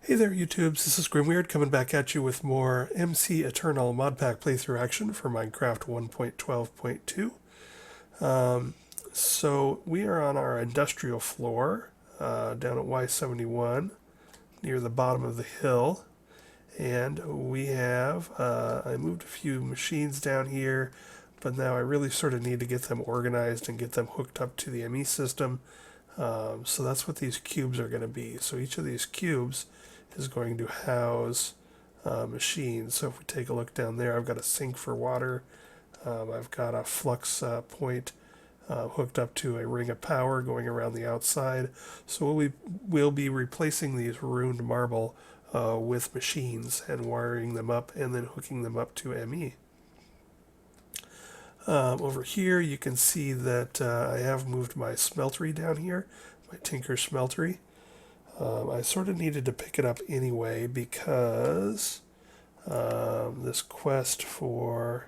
Hey there, YouTubes. This is Grimweird coming back at you with more MC Eternal modpack playthrough action for Minecraft 1.12.2. So we are on our industrial floor down at Y71 near the bottom of the hill. And we have, I moved a few machines down here, but now I really sort of need to get them organized and get them hooked up to the ME system. So that's what these cubes are going to be. So each of these cubes is going to house machines. So if we take a look down there, I've got a sink for water. I've got a flux point hooked up to a ring of power going around the outside. So we'll be replacing these ruined marble with machines and wiring them up and then hooking them up to ME. Over here you can see that I have moved my smeltery down here, my Tinker Smeltery. I sort of needed to pick it up anyway because this quest for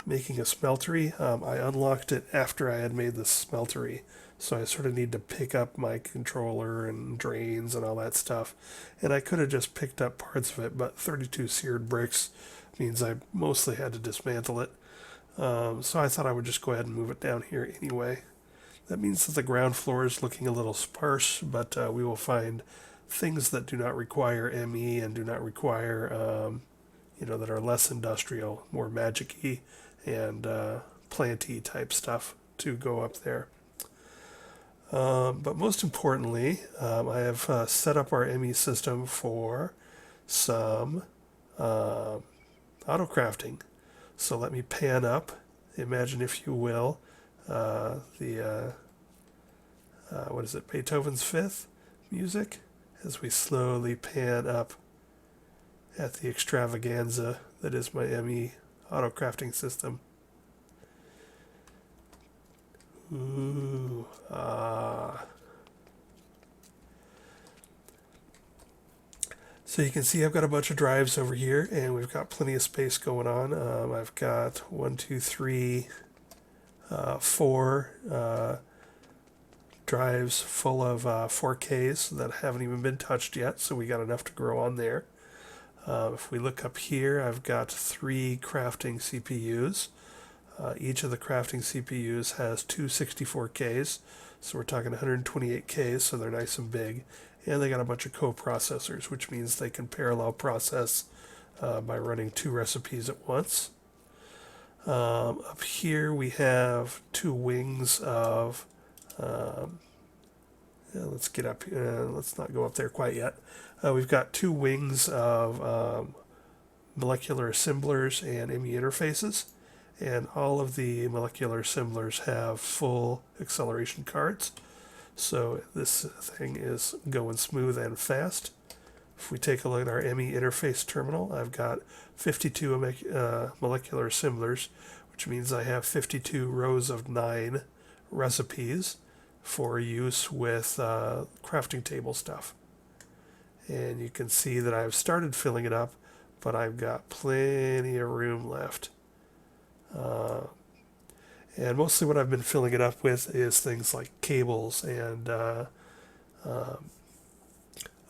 making a smeltery, I unlocked it after I had made the smeltery. So I sort of need to pick up my controller and drains and all that stuff. And I could have just picked up parts of it, but 32 seared bricks means I mostly had to dismantle it. So I thought I would just go ahead and move it down here anyway. That means that the ground floor is looking a little sparse, but we will find things that do not require ME and do not require, that are less industrial, more magic-y and planty type stuff to go up there. But most importantly, I have set up our ME system for some autocrafting. So let me pan up. Imagine, if you will, what is it, Beethoven's Fifth music, as we slowly pan up at the extravaganza that is my ME autocrafting system. Ooh, So you can see I've got a bunch of drives over here, and we've got plenty of space going on. I've got 1, 2, 3, 4 drives full of 4Ks that haven't even been touched yet, so we got enough to grow on there. If we look up here, I've got 3 crafting CPUs. Each of the crafting CPUs has two 64Ks, so we're talking 128Ks, so they're nice and big. And they got a bunch of coprocessors, which means they can parallel process by running 2 recipes at once. Up here we have 2 wings of let's get up here. Let's not go up there quite yet. We've got 2 wings of molecular assemblers and ME interfaces, and all of the molecular assemblers have full acceleration cards. So this thing is going smooth and fast. If we take a look at our ME interface terminal, I've got 52 molecular assemblers, which means I have 52 rows of 9 recipes for use with crafting table stuff. And you can see that I've started filling it up, but I've got plenty of room left. And mostly what I've been filling it up with is things like cables and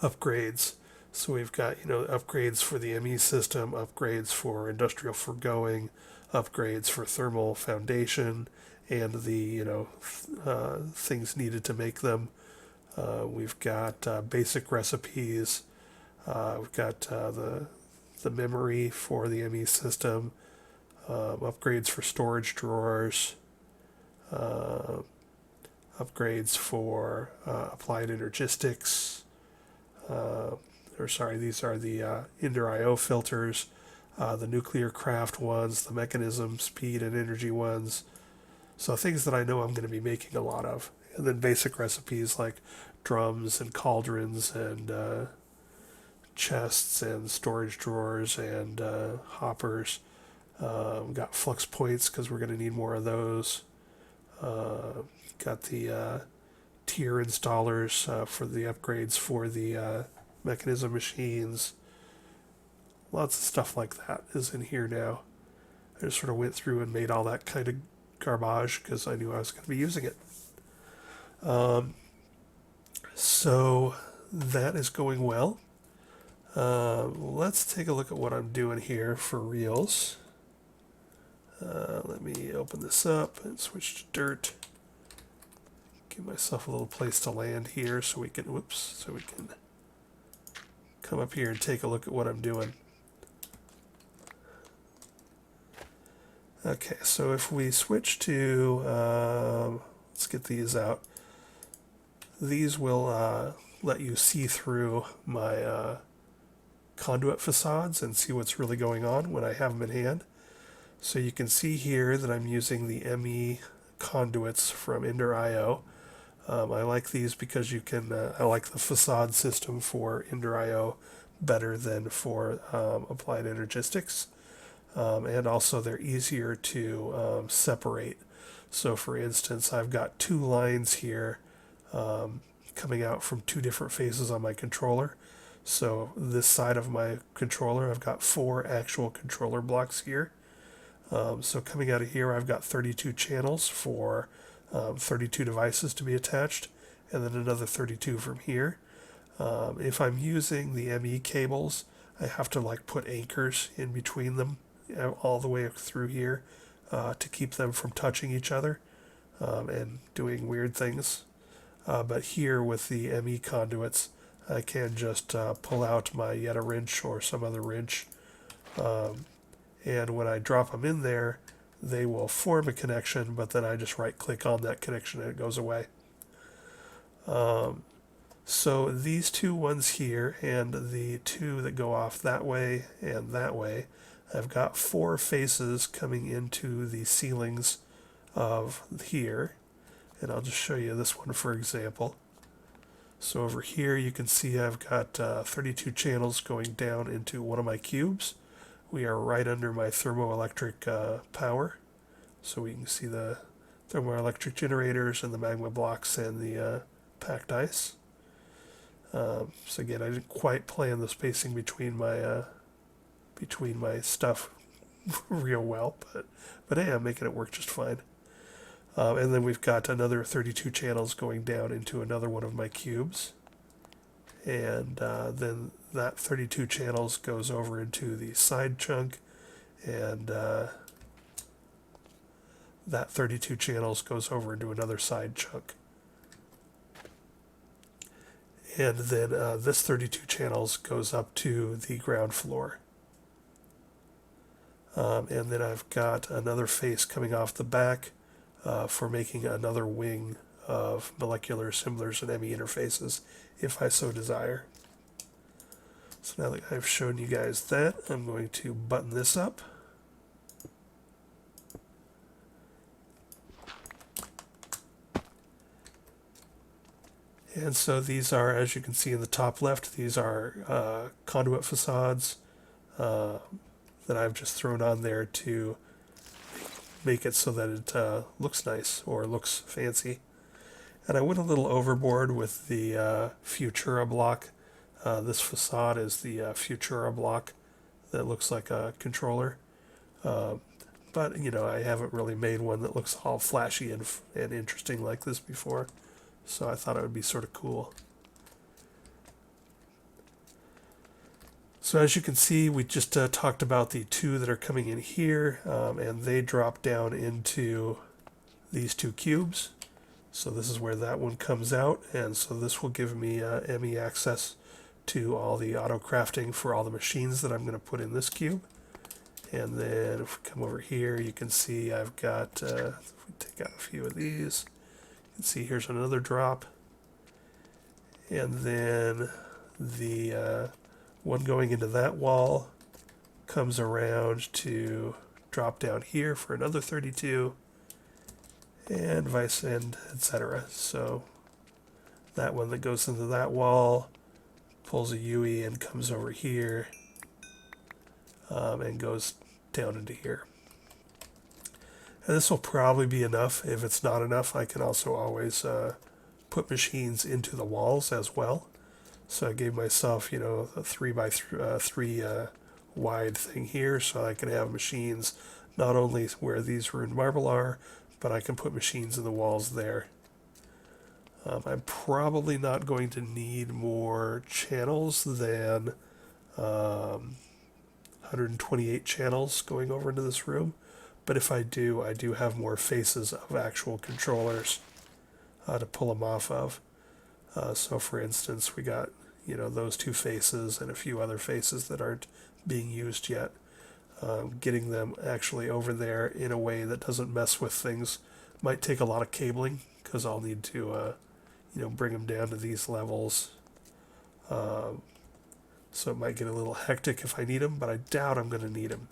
upgrades. So we've got, upgrades for the ME system, upgrades for industrial foregoing, upgrades for thermal foundation, and the, things needed to make them. We've got basic recipes. We've got the memory for the ME system. Upgrades for storage drawers, upgrades for Applied Energistics, these are the Ender IO filters, the nuclear craft ones, the mechanism, speed, and energy ones. So things that I know I'm going to be making a lot of. And then basic recipes like drums and cauldrons and chests and storage drawers and hoppers. We've got flux points because we're going to need more of those. Got the tier installers for the upgrades for the mechanism machines. Lots of stuff like that is in here now. I just sort of went through and made all that kind of garbage because I knew I was going to be using it. So that is going well. Let's take a look at what I'm doing here for reals. Let me open this up and switch to dirt. Give myself a little place to land here so we can, so we can come up here and take a look at what I'm doing. Okay, so if we switch to, let's get these out. These will let you see through my conduit facades and see what's really going on when I have them in hand. So you can see here that I'm using the ME Conduits from Ender.io. I like these because you can, I like the facade system for Ender.io better than for Applied Energistics. And also they're easier to separate. So for instance, I've got two lines here coming out from two different faces on my controller. So this side of my controller, I've got 4 actual controller blocks here. So coming out of here, I've got 32 channels for 32 devices to be attached, and then another 32 from here. If I'm using the ME cables, I have to like put anchors in between them all the way through here to keep them from touching each other and doing weird things. But here with the ME conduits, I can just pull out my Yetta wrench or some other wrench, and when I drop them in there, they will form a connection, but then I just right click on that connection and it goes away. So these two ones here and the two that go off that way and that way, I've got 4 faces coming into the ceilings of here, and I'll just show you this one for example. So over here you can see I've got 32 channels going down into one of my cubes. We are right under my thermoelectric power, so we can see the thermoelectric generators and the magma blocks and the packed ice. So again, I didn't quite plan the spacing between my stuff real well, but hey, I'm making it work just fine. And then we've got another 32 channels going down into another one of my cubes. And then that 32 channels goes over into the side chunk, and that 32 channels goes over into another side chunk. And then this 32 channels goes up to the ground floor. And then I've got another face coming off the back for making another wing of molecular assemblers and ME interfaces, if I so desire. So now that I've shown you guys that, I'm going to button this up. And so these are, as you can see in the top left, these are conduit facades that I've just thrown on there to make it so that it looks nice or looks fancy. And I went a little overboard with the Futura block. This facade is the Futura block that looks like a controller. But, you know, I haven't really made one that looks all flashy and interesting like this before. So I thought it would be sort of cool. So as you can see, we just talked about the 2 that are coming in here, and they drop down into these 2 cubes. So this is where that one comes out, and so this will give me ME access to all the auto-crafting for all the machines that I'm going to put in this cube. And then if we come over here, you can see I've got, if we take out a few of these, you can see here's another drop. And then the one going into that wall comes around to drop down here for another 32, and vice and etc. So that one that goes into that wall pulls a UE and comes over here and goes down into here. And this will probably be enough. If it's not enough, I can also always put machines into the walls as well. So I gave myself, you know, a 3x3 wide thing here, so I can have machines not only where these ruined marble are, but I can put machines in the walls there. I'm probably not going to need more channels than 128 channels going over into this room. But if I do have more faces of actual controllers to pull them off of. So for instance, we got, those two faces and a few other faces that aren't being used yet. Getting them actually over there in a way that doesn't mess with things might take a lot of cabling, because I'll need to bring them down to these levels. So it might get a little hectic if I need them, but I doubt I'm going to need them.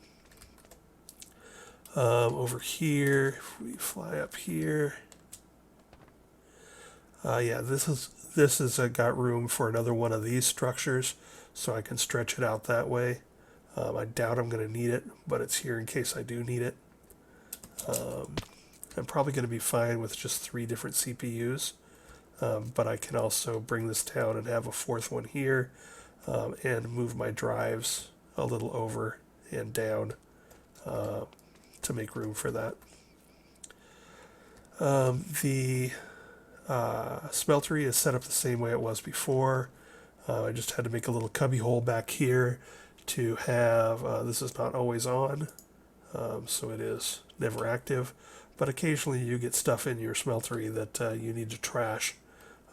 Over here, if we fly up here, yeah, this is got room for another one of these structures, so I can stretch it out that way. I doubt I'm going to need it, but it's here in case I do need it. I'm probably going to be fine with just 3 different CPUs, but I can also bring this down and have a 4th one here, and move my drives a little over and down to make room for that. The Smeltery is set up the same way it was before. I just had to make a little cubby hole back here to have, this is not always on, so it is never active, but occasionally you get stuff in your Smeltery that you need to trash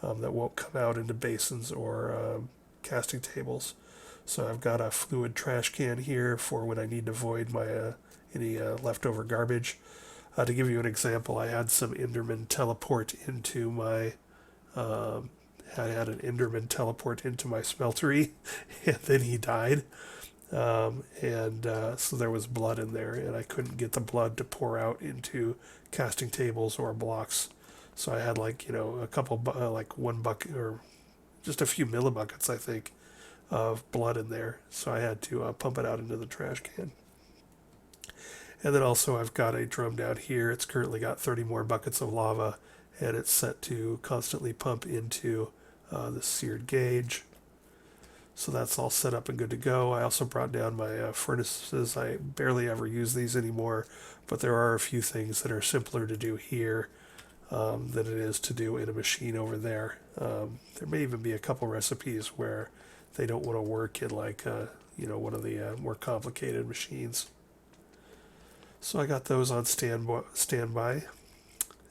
that won't come out into basins or casting tables. So I've got a fluid trash can here for when I need to void my any leftover garbage. To give you an example, I had some Enderman teleport into my I had an Enderman teleport into my Smeltery, and then he died. So there was blood in there, and I couldn't get the blood to pour out into casting tables or blocks. So I had a couple, like 1 bucket or just a few millibuckets, I think, of blood in there. So I had to pump it out into the trash can. And then also I've got a drum down here. It's currently got 30 more buckets of lava, and it's set to constantly pump into the seared gauge. So that's all set up and good to go. I also brought down my furnaces. I barely ever use these anymore, but there are a few things that are simpler to do here than it is to do in a machine over there. There may even be a couple recipes where they don't want to work in one of the more complicated machines. So I got those on standby.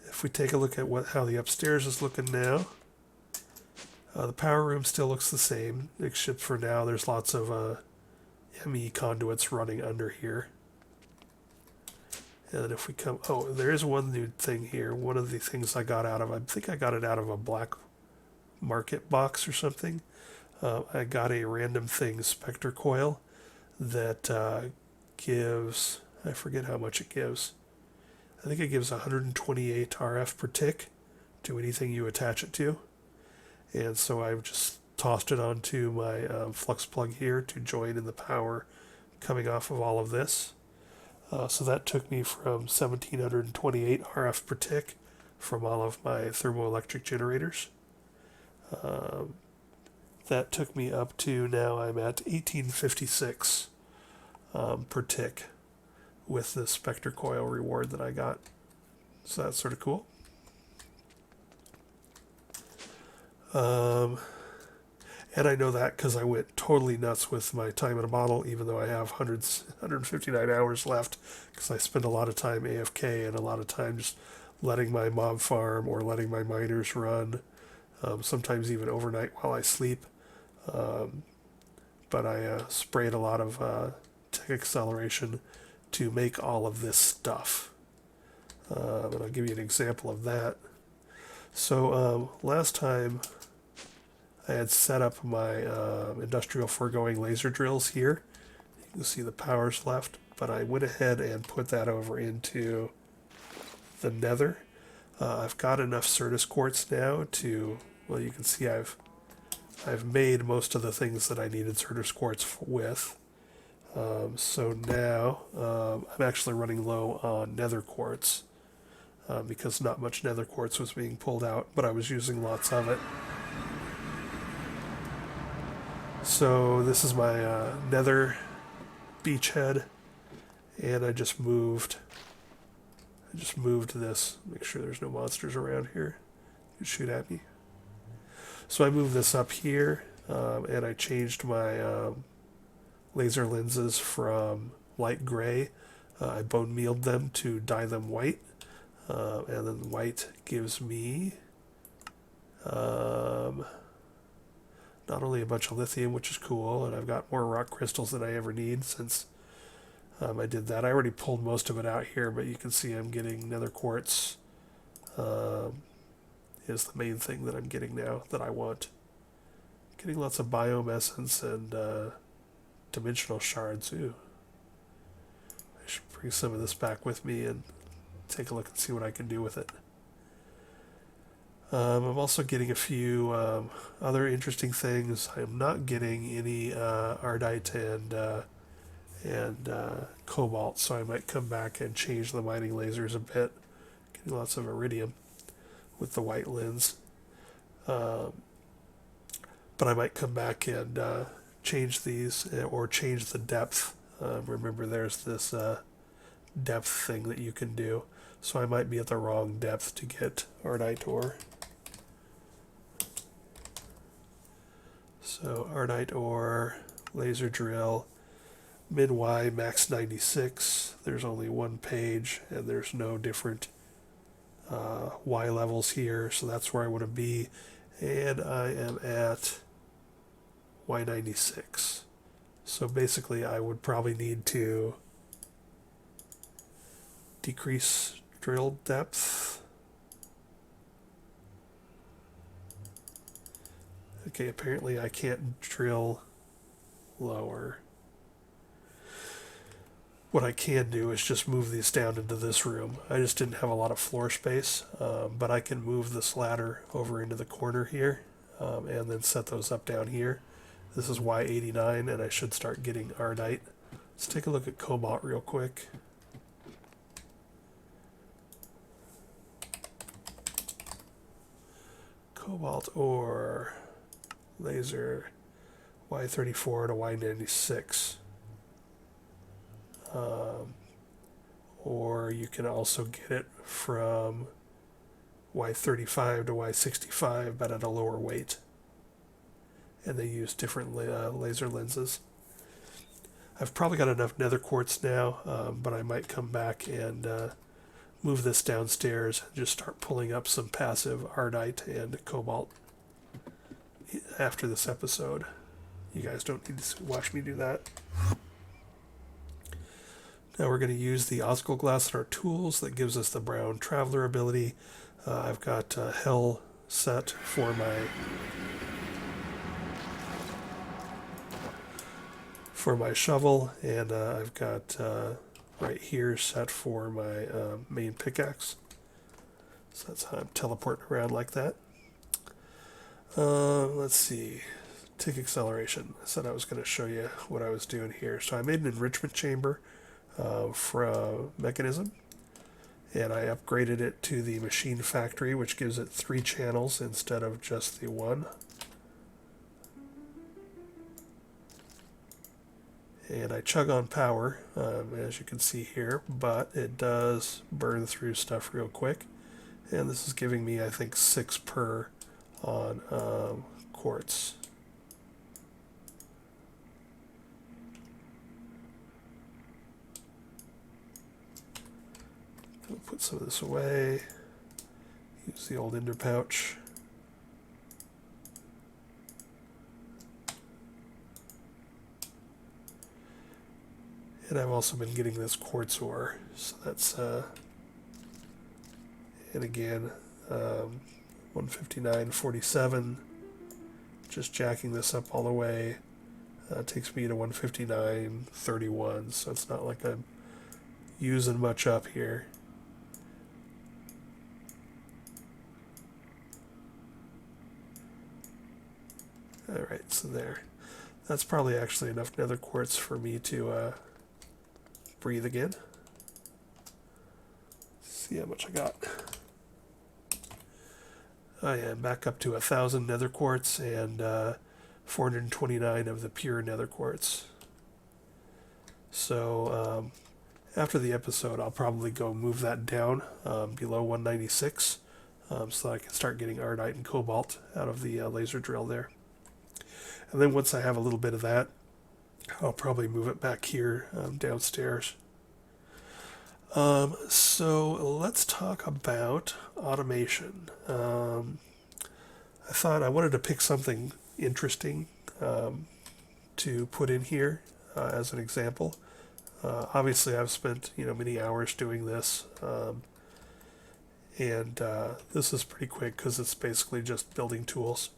If we take a look at how the upstairs is looking now, the power room still looks the same, except for now there's lots of ME conduits running under here. And if we come, there is one new thing here. One of the things I got out of, I think I got it out of a black market box or something. I got a random thing Spectre coil that gives, I forget how much it gives. I think it gives 128 RF per tick to anything you attach it to. And so I've just tossed it onto my flux plug here to join in the power coming off of all of this. So that took me from 1728 RF per tick from all of my thermoelectric generators. That took me up to, now I'm at 1856 per tick with the Spectre coil reward that I got. So that's sort of cool. And I know that because I went totally nuts with my time in a bottle, even though I have 159 hours left, because I spend a lot of time AFK and a lot of time just letting my mob farm or letting my miners run, sometimes even overnight while I sleep. But I sprayed a lot of tech acceleration to make all of this stuff. And I'll give you an example of that. So last time I had set up my industrial foregoing laser drills here. You can see the power's left, but I went ahead and put that over into the nether. I've got enough Certus quartz now to, well, you can see I've made most of the things that I needed Certus quartz with. So now I'm actually running low on nether quartz because not much nether quartz was being pulled out, but I was using lots of it. So this is my nether beachhead, and I just moved this. Make sure there's no monsters around here. You shoot at me. So I moved this up here, and I changed my laser lenses from light gray. I bone mealed them to dye them white, and then white gives me not only a bunch of lithium, which is cool, and I've got more rock crystals than I ever need since I did that. I already pulled most of it out here, but you can see I'm getting nether quartz. Is the main thing that I'm getting now that I want. Getting lots of biome essence and dimensional shards. Ooh. I should bring some of this back with me and take a look and see what I can do with it. I'm also getting a few other interesting things. I'm not getting any ardite and cobalt, so I might come back and change the mining lasers a bit. Getting lots of iridium with the white lens. But I might come back and change these or change the depth. Remember, there's this depth thing that you can do. So I might be at the wrong depth to get ardite ore. So ardite ore, laser drill, mid Y, max 96. There's only one page, and there's no different Y levels here, so that's where I want to be. And I am at Y96. So basically I would probably need to decrease drill depth. Okay, apparently I can't drill lower. What I can do is just move these down into this room. I just didn't have a lot of floor space, but I can move this ladder over into the corner here and then set those up down here. This is Y89, and I should start getting ardite. Let's take a look at cobalt real quick. Cobalt ore, laser, Y34 to Y96. Or you can also get it from Y35 to Y65, but at a lower weight. And they use different laser lenses. I've probably got enough nether quartz now, but I might come back and move this downstairs and just start pulling up some passive ardite and cobalt after this episode. You guys don't need to watch me do that. Now we're going to use the optical glass in our tools that gives us the brown traveler ability. I've got hell set for my shovel, and I've got right here set for my main pickaxe. So that's how I'm teleporting around like that. Let's see. Tick acceleration. I said I was going to show you what I was doing here. So I made an enrichment chamber from mechanism, and I upgraded it to the machine factory, which gives it 3 channels instead of just the 1. And I chug on power, as you can see here, but it does burn through stuff real quick. And this is giving me, I think, 6 per on quartz. I'll put some of this away. Use the old ender pouch. And I've also been getting this quartz ore, so that's, and again, 159.47, just jacking this up all the way, takes me to 159.31, so it's not like I'm using much up here. Alright, so there. That's probably actually enough nether quartz for me to breathe again. See how much I got. I am back up to 1,000 nether quartz and 429 of the pure nether quartz. So after the episode, I'll probably go move that down below 196. so that I can start getting ironite and cobalt out of the laser drill there. And then once I have a little bit of that, I'll probably move it back here downstairs. So let's talk about automation. I thought I wanted to pick something interesting to put in here as an example. Obviously, I've spent many hours doing this, and this is pretty quick because it's basically just building tools.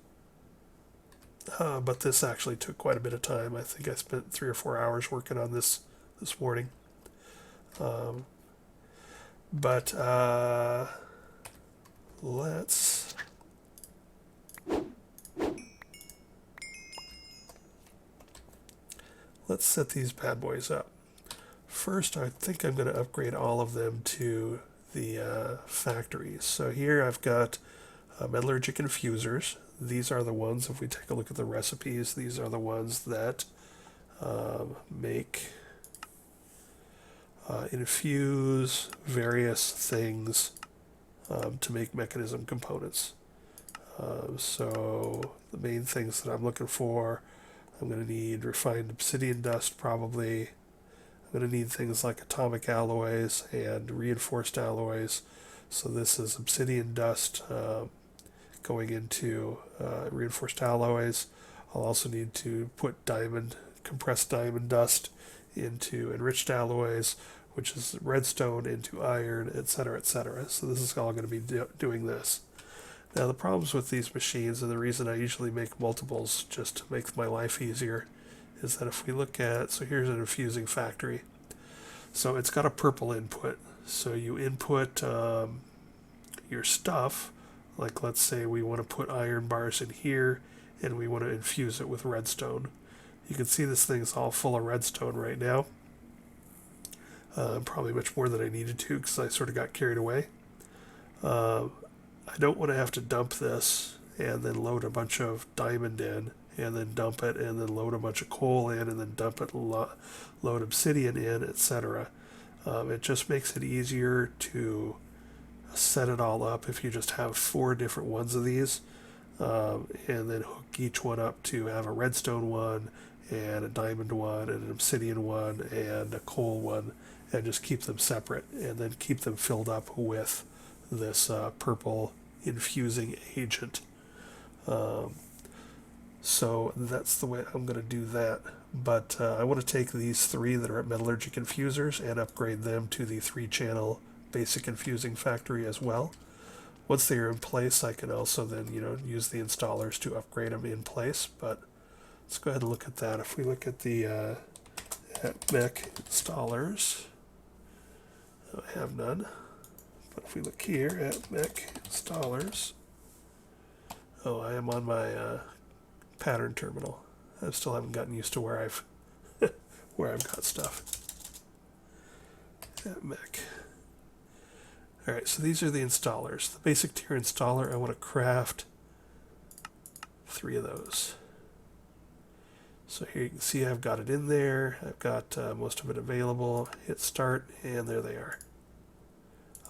But this actually took quite a bit of time. I think I spent 3 or 4 hours working on this morning. But let's set these bad boys up. First, I think I'm going to upgrade all of them to the factories. So here I've got Metallurgic Infusers. These are the ones, if we take a look at the recipes, these are the ones that infuse various things to make mechanism components. So the main things that I'm looking for, I'm going to need refined obsidian dust probably. I'm going to need things like atomic alloys and reinforced alloys. So this is obsidian dust going into reinforced alloys. I'll also need to put compressed diamond dust into enriched alloys, which is redstone into iron, etc., etc. So this is all going to be doing this. Now the problems with these machines, and the reason I usually make multiples just to make my life easier, is that if we look at, so here's an infusing factory. So it's got a purple input. So you input your stuff, like let's say we want to put iron bars in here and we want to infuse it with redstone. You can see this thing's all full of redstone right now. Probably much more than I needed to because I sort of got carried away. I don't want to have to dump this and then load a bunch of diamond in and then dump it and then load a bunch of coal in and then dump it and load obsidian in, etc. It just makes it easier to set it all up if you just have 4 different ones of these and then hook each one up to have a redstone one and a diamond one and an obsidian one and a coal one, and just keep them separate and then keep them filled up with this purple infusing agent. So that's the way I'm going to do that. But I want to take these 3 that are at Metallurgic Infusers and upgrade them to the 3-channel basic infusing factory as well. Once they are in place, I can also then use the installers to upgrade them in place. But let's go ahead and look at that. If we look at the at mech installers, I have none. But if we look here at mech installers, I am on my pattern terminal. I still haven't gotten used to where I've got stuff. At mech. Alright, so these are the installers. The basic tier installer, I want to craft 3 of those. So here you can see I've got it in there. I've got most of it available. Hit start, and there they are.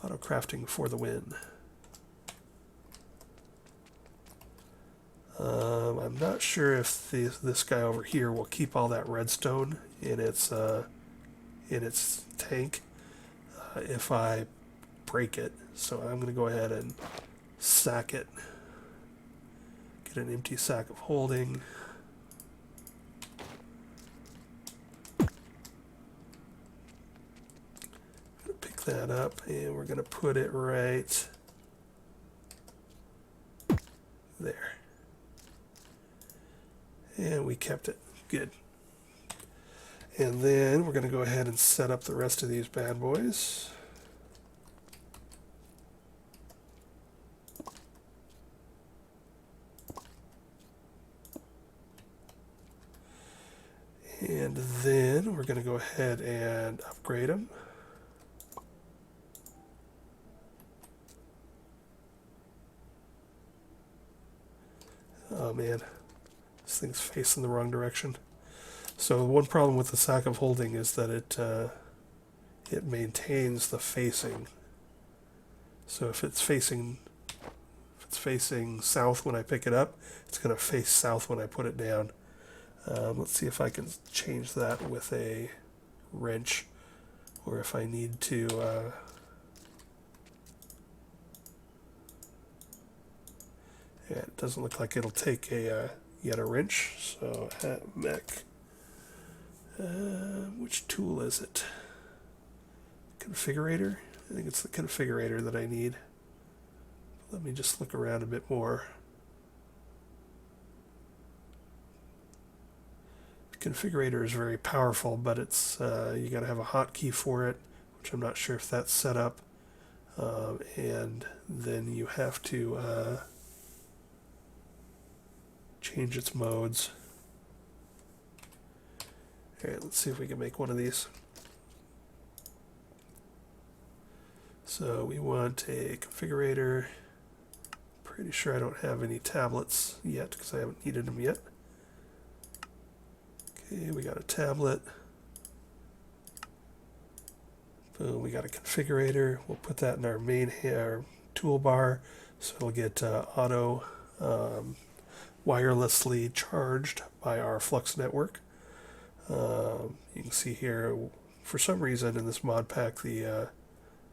Autocrafting for the win. I'm not sure if this guy over here will keep all that redstone in its tank if I break it. So I'm going to go ahead and sack it. Get an empty sack of holding. Pick that up, and we're going to put it right there. And we kept it. Good. And then we're going to go ahead and set up the rest of these bad boys. And then we're going to go ahead and upgrade them. Oh man. This thing's facing the wrong direction. So one problem with the sack of holding is that it maintains the facing. So if it's facing it's facing south when I pick it up, it's going to face south when I put it down. Let's see if I can change that with a wrench, or if I need to yeah, it doesn't look like it'll take yet a wrench. So mech, which tool is it? Configurator? I think it's the configurator that I need. Let me just look around a bit more. The configurator is very powerful, but it's you got to have a hotkey for it, which I'm not sure if that's set up. And then you have to change its modes. All right, let's see if we can make one of these. So we want a configurator. Pretty sure I don't have any tablets yet because I haven't needed them yet. Okay, we got a tablet. Boom, we got a configurator. We'll put that in our main toolbar, so it'll get auto wirelessly charged by our flux network. You can see here, for some reason in this mod pack, the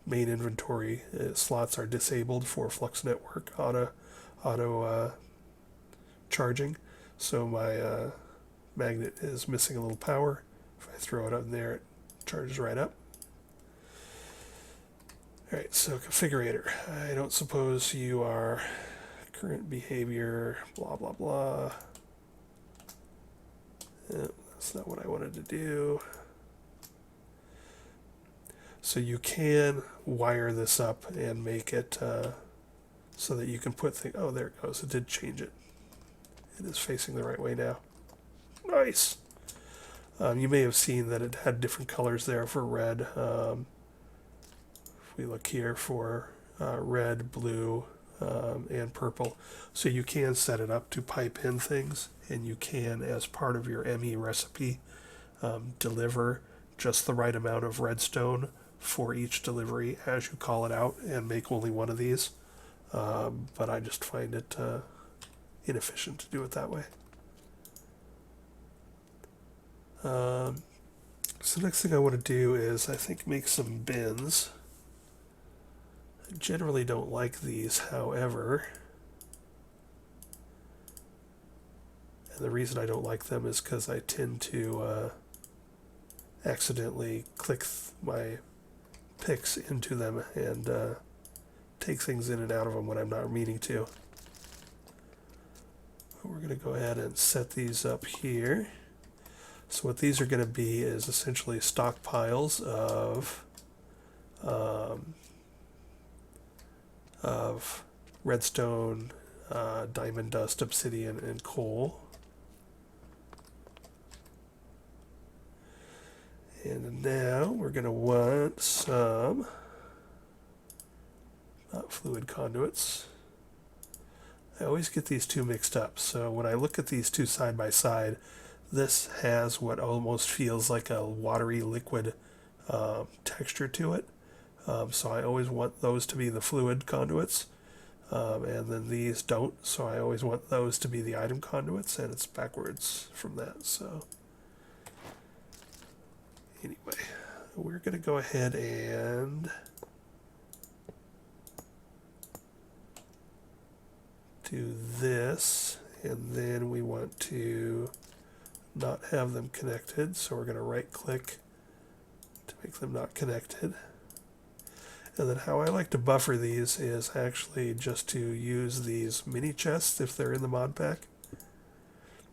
main inventory slots are disabled for flux network auto charging. So my magnet is missing a little power. If I throw it on there, it charges right up. Alright, so configurator. I don't suppose you are current behavior, blah blah blah. That's not what I wanted to do. So you can wire this up and make it so that you can put things. Oh, there it goes. It did change it. It is facing the right way now. Nice. You may have seen that it had different colors there for red. If we look here for red, blue, and purple. So you can set it up to pipe in things, and you can, as part of your ME recipe, deliver just the right amount of redstone for each delivery as you call it out, and make only one of these. But I just find it inefficient to do it that way. So the next thing I want to do is, I think, make some bins. I generally don't like these, however, and the reason I don't like them is because I tend to accidentally click my picks into them and take things in and out of them when I'm not meaning to. We're going to go ahead and set these up here. So what these are going to be is essentially stockpiles of redstone, diamond dust, obsidian, and coal. And now we're going to want some fluid conduits. I always get these two mixed up. So when I look at these two side by side, this has what almost feels like a watery liquid texture to it. So I always want those to be the fluid conduits. And then these don't, so I always want those to be the item conduits, and it's backwards from that. So anyway, we're going to go ahead and do this, and then we want to not have them connected, so we're going to right click to make them not connected. And then how I like to buffer these is actually just to use these mini chests if they're in the mod pack.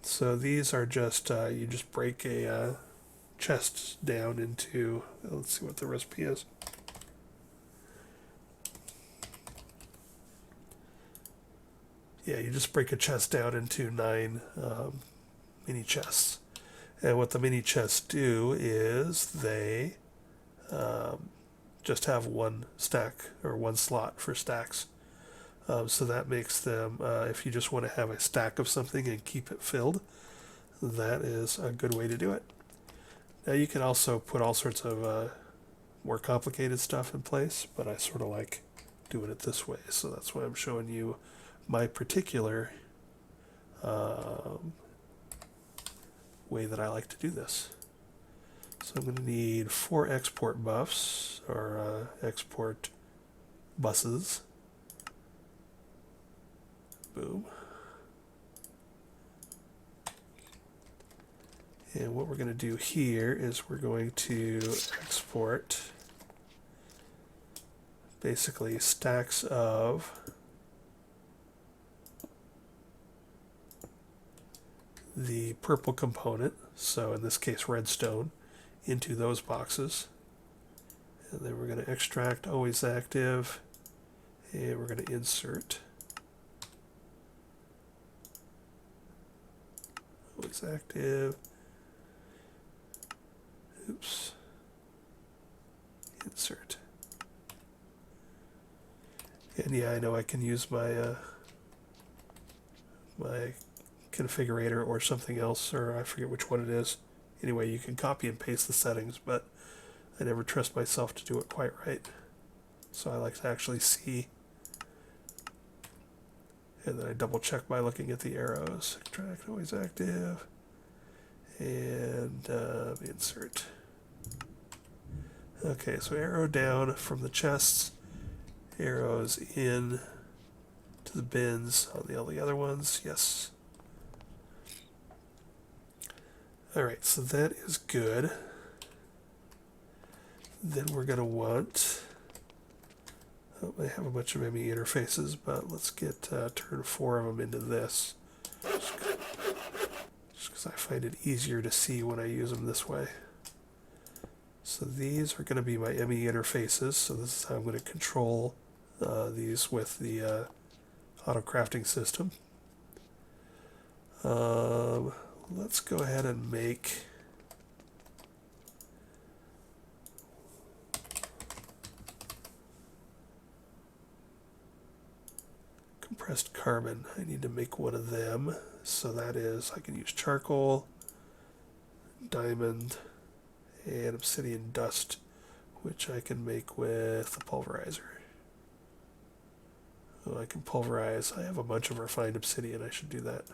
So these are just, you just break a chest down into, let's see what the recipe is. Yeah, you just break a chest down into 9 mini chests. And what the mini chests do is they just have one stack or one slot for stacks. So that makes them, if you just want to have a stack of something and keep it filled, that is a good way to do it. Now you can also put all sorts of more complicated stuff in place, but I sort of like doing it this way, so that's why I'm showing you my particular way that I like to do this. So I'm going to need 4 export buffs, or export buses. Boom. And what we're going to do here is we're going to export basically stacks of the purple component, so in this case redstone, into those boxes. And then we're going to extract always active, and we're going to insert always active. Oops. Insert. And yeah, I know I can use my my configurator or something else, or I forget which one it is. Anyway, you can copy and paste the settings, but I never trust myself to do it quite right. So I like to actually see, and then I double check by looking at the arrows. Extract always active, and insert. Okay, so arrow down from the chests, arrows in to the bins on all the other ones. Yes. Alright, so that is good. Then we're going to want, I have a bunch of Emmy interfaces, but let's get turn 4 of them into this. Just because I find it easier to see when I use them this way. So these are going to be my Emmy interfaces, so this is how I'm going to control these with the Autocrafting system. Let's go ahead and make compressed carbon. I need to make one of them, so that is, I can use charcoal, diamond, and obsidian dust, which I can make with a pulverizer. Oh, I can pulverize. I have a bunch of refined obsidian. I should do that.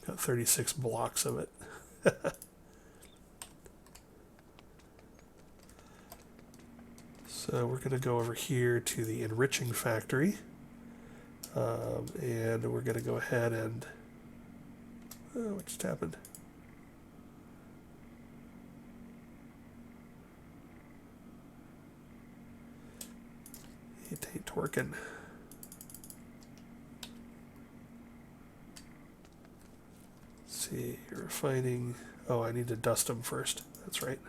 Got 36 blocks of it. So we're going to go over here to the enriching factory, and we're going to go ahead and what just happened? It ain't working. Let's see, refining. Oh, I need to dust them first. That's right.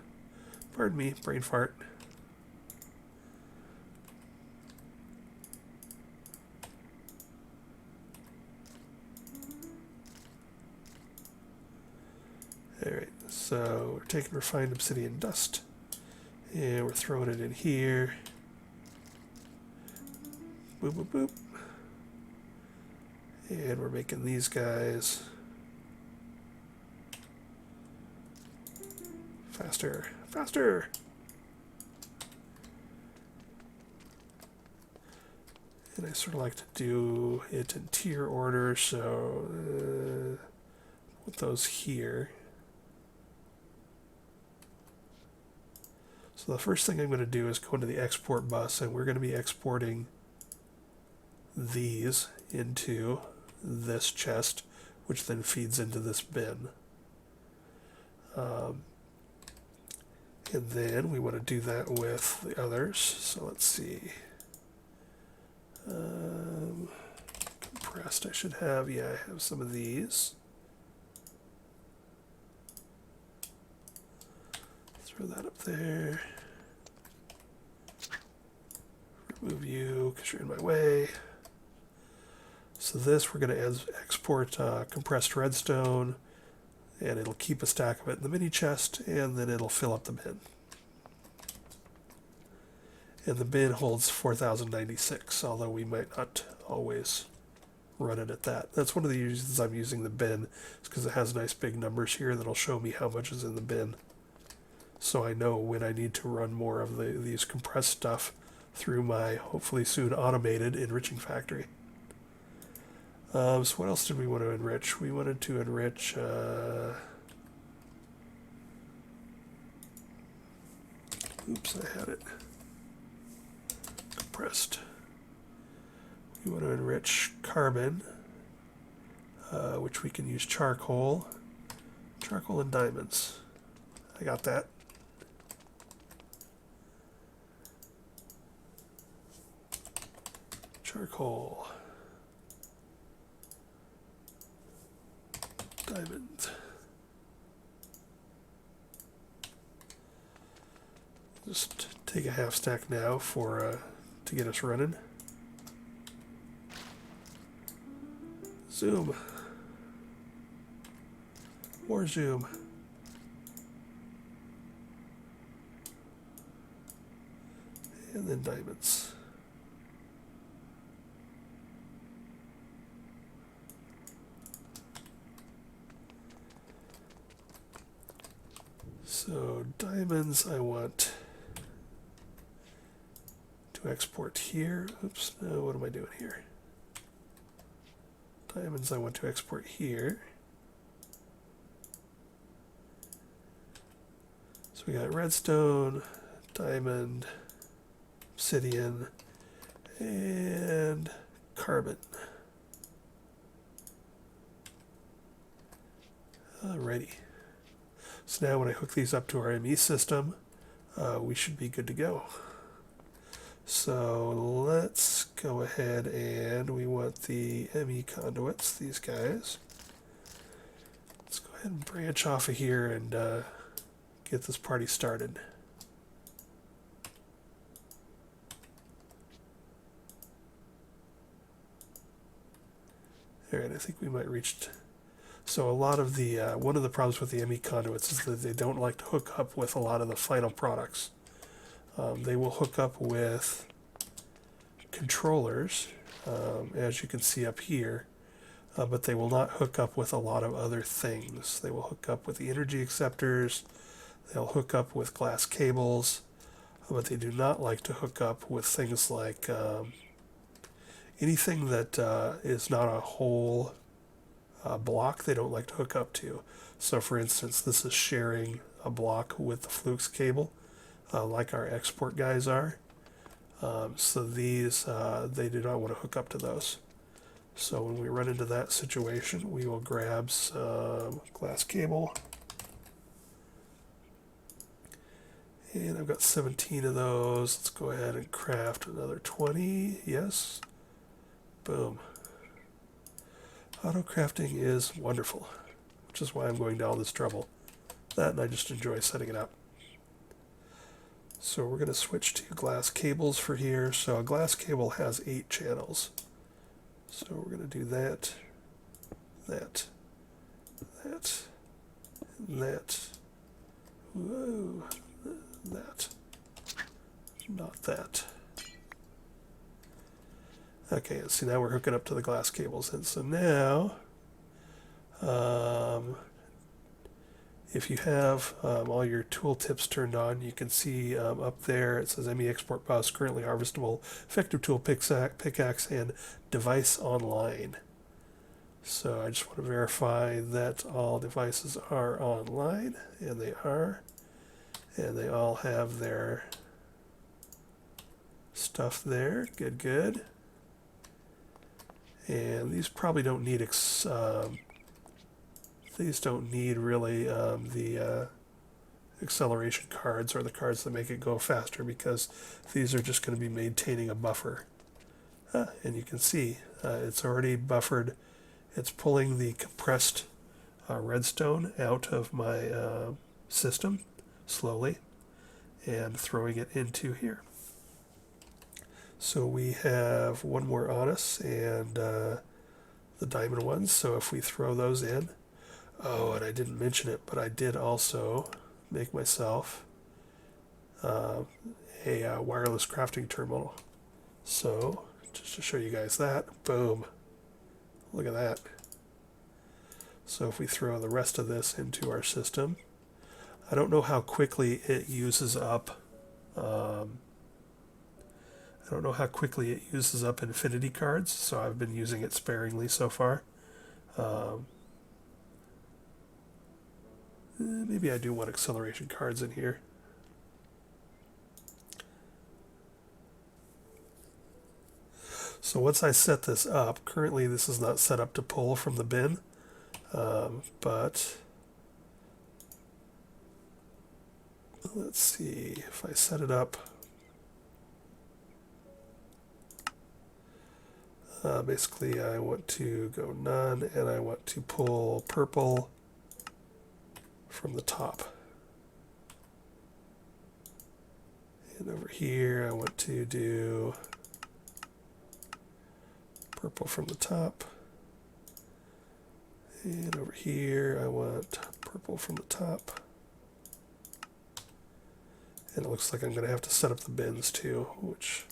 Pardon me, brain fart. Alright, so we're taking refined obsidian dust and we're throwing it in here. Boop, boop, boop. And we're making these guys faster, faster. And I sort of like to do it in tier order, so put those here. So the first thing I'm going to do is go into the export bus, and we're going to be exporting these into this chest, which then feeds into this bin. And then we want to do that with the others. So let's see. Compressed I should have. Yeah, I have some of these. Throw that up there. Remove you because you're in my way. So this we're going to export compressed redstone, and it'll keep a stack of it in the mini chest, and then it'll fill up the bin. And the bin holds 4096, although we might not always run it at that. That's one of the reasons I'm using the bin, is because it has nice big numbers here that'll show me how much is in the bin. So I know when I need to run more of these compressed stuff, through my hopefully soon automated enriching factory. So what else did we want to enrich? We wanted to enrich oops, I had it compressed. We want to enrich carbon, which we can use charcoal and diamonds. I got that. Charcoal, diamond. Just take a half stack now for to get us running. Zoom. More zoom. And then diamonds. So diamonds I want to export here. Oops, no, what am I doing here? Diamonds I want to export here. So we got redstone, diamond, obsidian, and carbon. Alrighty. So now when I hook these up to our ME system, we should be good to go. So let's go ahead and we want the Emmy Conduits, these guys. Let's go ahead and branch off of here and get this party started. Alright, I think we might reach... So a lot of the, one of the problems with the Emmy Conduits is that they don't like to hook up with a lot of the final products. They will hook up with controllers, as you can see up here, but they will not hook up with a lot of other things. They will hook up with the energy acceptors, they'll hook up with glass cables, but they do not like to hook up with things like anything that is not a whole block. They don't like to hook up to. So for instance, this is sharing a block with the Flux cable, like our export guys are. So these, they do not want to hook up to those. So when we run into that situation, we will grab some glass cable. And I've got 17 of those. Let's go ahead and craft another 20. Yes. Boom. Autocrafting is wonderful, which is why I'm going to all this trouble. That, and I just enjoy setting it up. So we're going to switch to glass cables for here. So a glass cable has 8 channels. So we're going to do that, that, that, and that. Whoa, that, not that. Okay, see now we're hooking up to the glass cables. And so now, if you have all your tooltips turned on, you can see up there it says ME Export Bus, currently harvestable, effective tool pickaxe, and device online. So I just want to verify that all devices are online, and they are. And they all have their stuff there. Good, good. And these probably don't need these don't need really the acceleration cards or the cards that make it go faster, because these are just going to be maintaining a buffer. And you can see it's already buffered. It's pulling the compressed redstone out of my system slowly and throwing it into here. So we have one more on us, and the diamond ones. So if we throw those in, oh, and I didn't mention it, but I did also make myself a wireless crafting terminal. So just to show you guys that, boom, look at that. So if we throw the rest of this into our system, I don't know how quickly it uses up I don't know how quickly it uses up infinity cards, so I've been using it sparingly so far. Maybe I do want acceleration cards in here. So once I set this up, currently this is not set up to pull from the bin, but let's see if I set it up. Basically, I want to go none, and I want to pull purple from the top. And over here, I want to do purple from the top. And over here, I want purple from the top. And it looks like I'm going to have to set up the bins too, which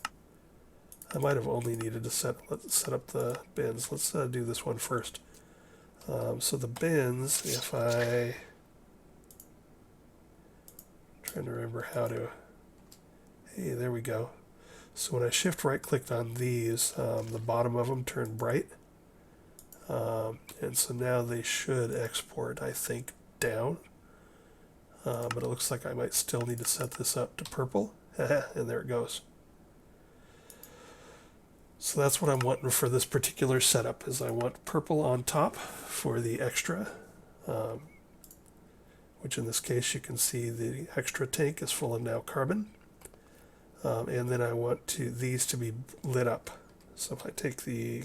I might have only needed to set up the bins. Let's do this one first. So the bins, if I'm trying to remember how to, hey, there we go. So when I shift right clicked on these, the bottom of them turn bright. And so now they should export, I think, down. But it looks like I might still need to set this up to purple. And there it goes. So that's what I'm wanting for this particular setup, is I want purple on top for the extra, which in this case you can see the extra tank is full of now carbon. And then I want these to be lit up. So if I take the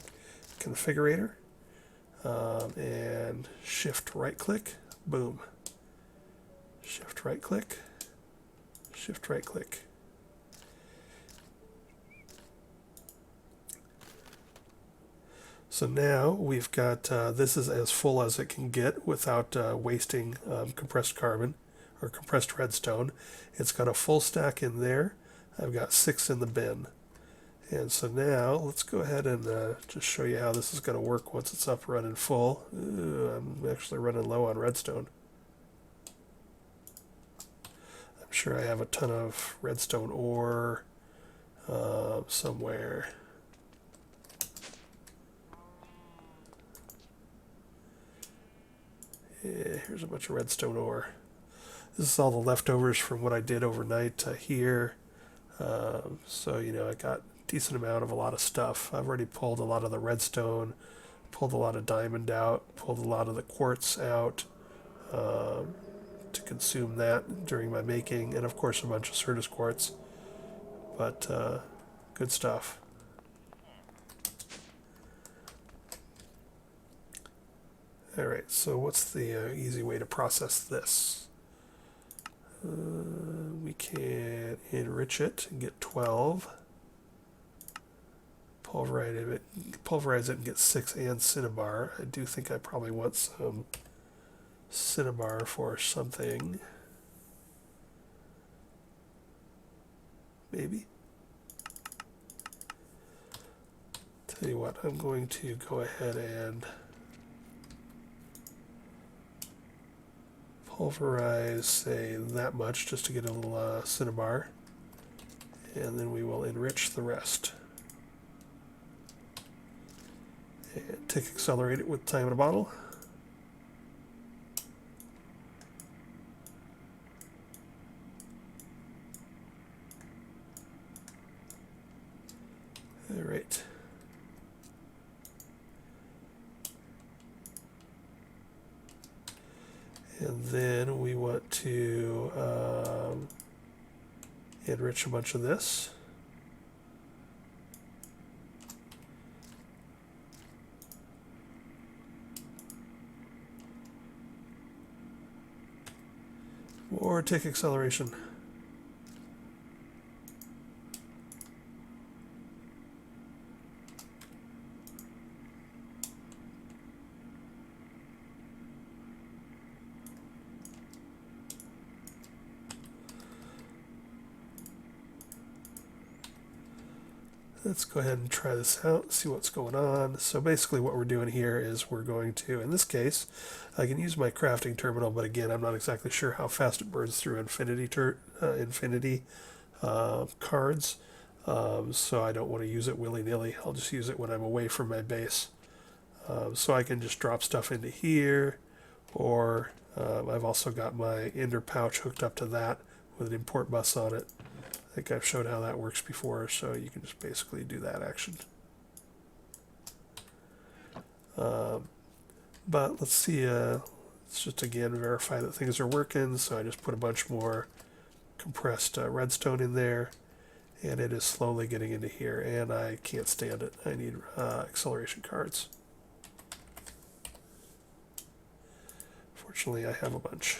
configurator and shift right click, boom. Shift right click, shift right click. So now we've got, this is as full as it can get without wasting compressed carbon or compressed redstone. It's got a full stack in there. I've got 6 in the bin. And so now let's go ahead and just show you how this is going to work once it's up running full. I'm actually running low on redstone. I'm sure I have a ton of redstone ore somewhere. Yeah, here's a bunch of redstone ore. This is all the leftovers from what I did overnight here. So, you know, I got a decent amount of a lot of stuff. I've already pulled a lot of the redstone, pulled a lot of diamond out, pulled a lot of the quartz out to consume that during my making, and of course a bunch of Certus quartz. But good stuff. Alright, so what's the easy way to process this? We can enrich it and get 12. Pulverize it and get 6 and cinnabar. I do think I probably want some cinnabar for something. Maybe. Tell you what, I'm going to go ahead and pulverize, say, that much just to get a little cinnabar, and then we will enrich the rest. And tick accelerate it with time in a bottle. All right. And then we want to enrich a bunch of this. Or take acceleration. Let's go ahead and try this out, see what's going on. So basically what we're doing here is we're going to, in this case, I can use my crafting terminal, but again, I'm not exactly sure how fast it burns through infinity cards. so I don't want to use it willy-nilly. I'll just use it when I'm away from my base. So I can just drop stuff into here, or I've also got my ender pouch hooked up to that with an import bus on it. I think I've showed how that works before, so you can just basically do that action. But let's see, let's just again verify that things are working. So I just put a bunch more compressed redstone in there, and it is slowly getting into here, and I can't stand it. I need acceleration cards. Fortunately, I have a bunch.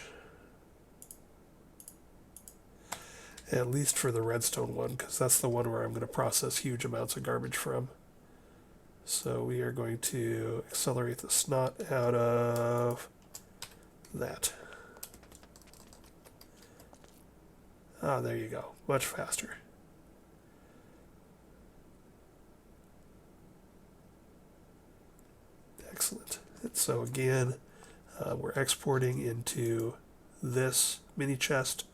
At least for the redstone one, because that's the one where I'm going to process huge amounts of garbage from. So we are going to accelerate the snot out of that. Ah, there you go. Much faster. Excellent. And so again, we're exporting into this mini chest.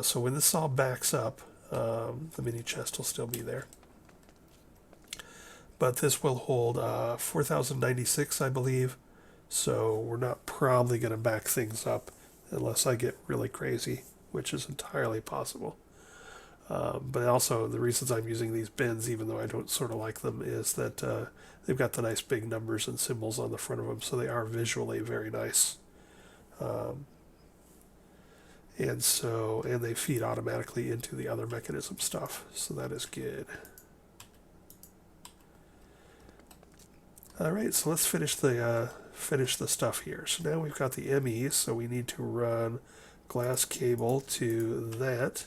So when this all backs up, the mini chest will still be there. But this will hold 4,096, I believe. So we're not probably going to back things up unless I get really crazy, which is entirely possible. But also the reasons I'm using these bins, even though I don't sort of like them, is that they've got the nice big numbers and symbols on the front of them, so they are visually very nice. And they feed automatically into the other mechanism stuff, so that is good. All right, so let's finish the stuff here. So now we've got the ME, so we need to run glass cable to that.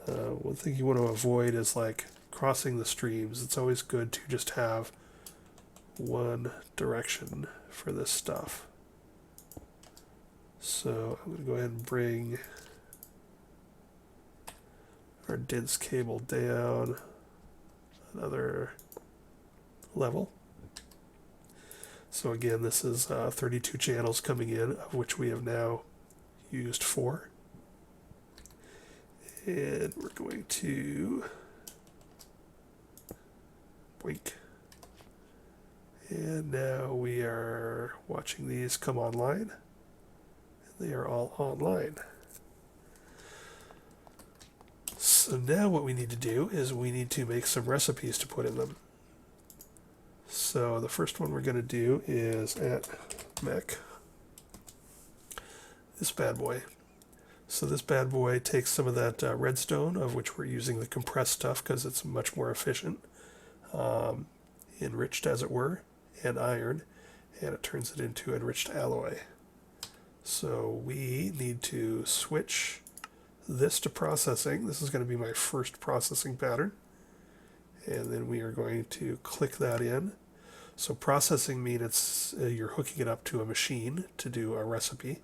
One thing you want to avoid is like crossing the streams. It's always good to just have one direction for this stuff. So I'm going to go ahead and bring our dense cable down another level. So again, this is 32 channels coming in, of which we have now used 4. And we're going to blink. And now we are watching these come online. They are all online. So now what we need to do is we need to make some recipes to put in them. So the first one we're going to do is at mech, this bad boy. So this bad boy takes some of that redstone, of which we're using the compressed stuff because it's much more efficient, enriched as it were, and iron, and it turns it into enriched alloy. So we need to switch this to processing. This is going to be my first processing pattern. And then we are going to click that in. So processing means it's you're hooking it up to a machine to do a recipe.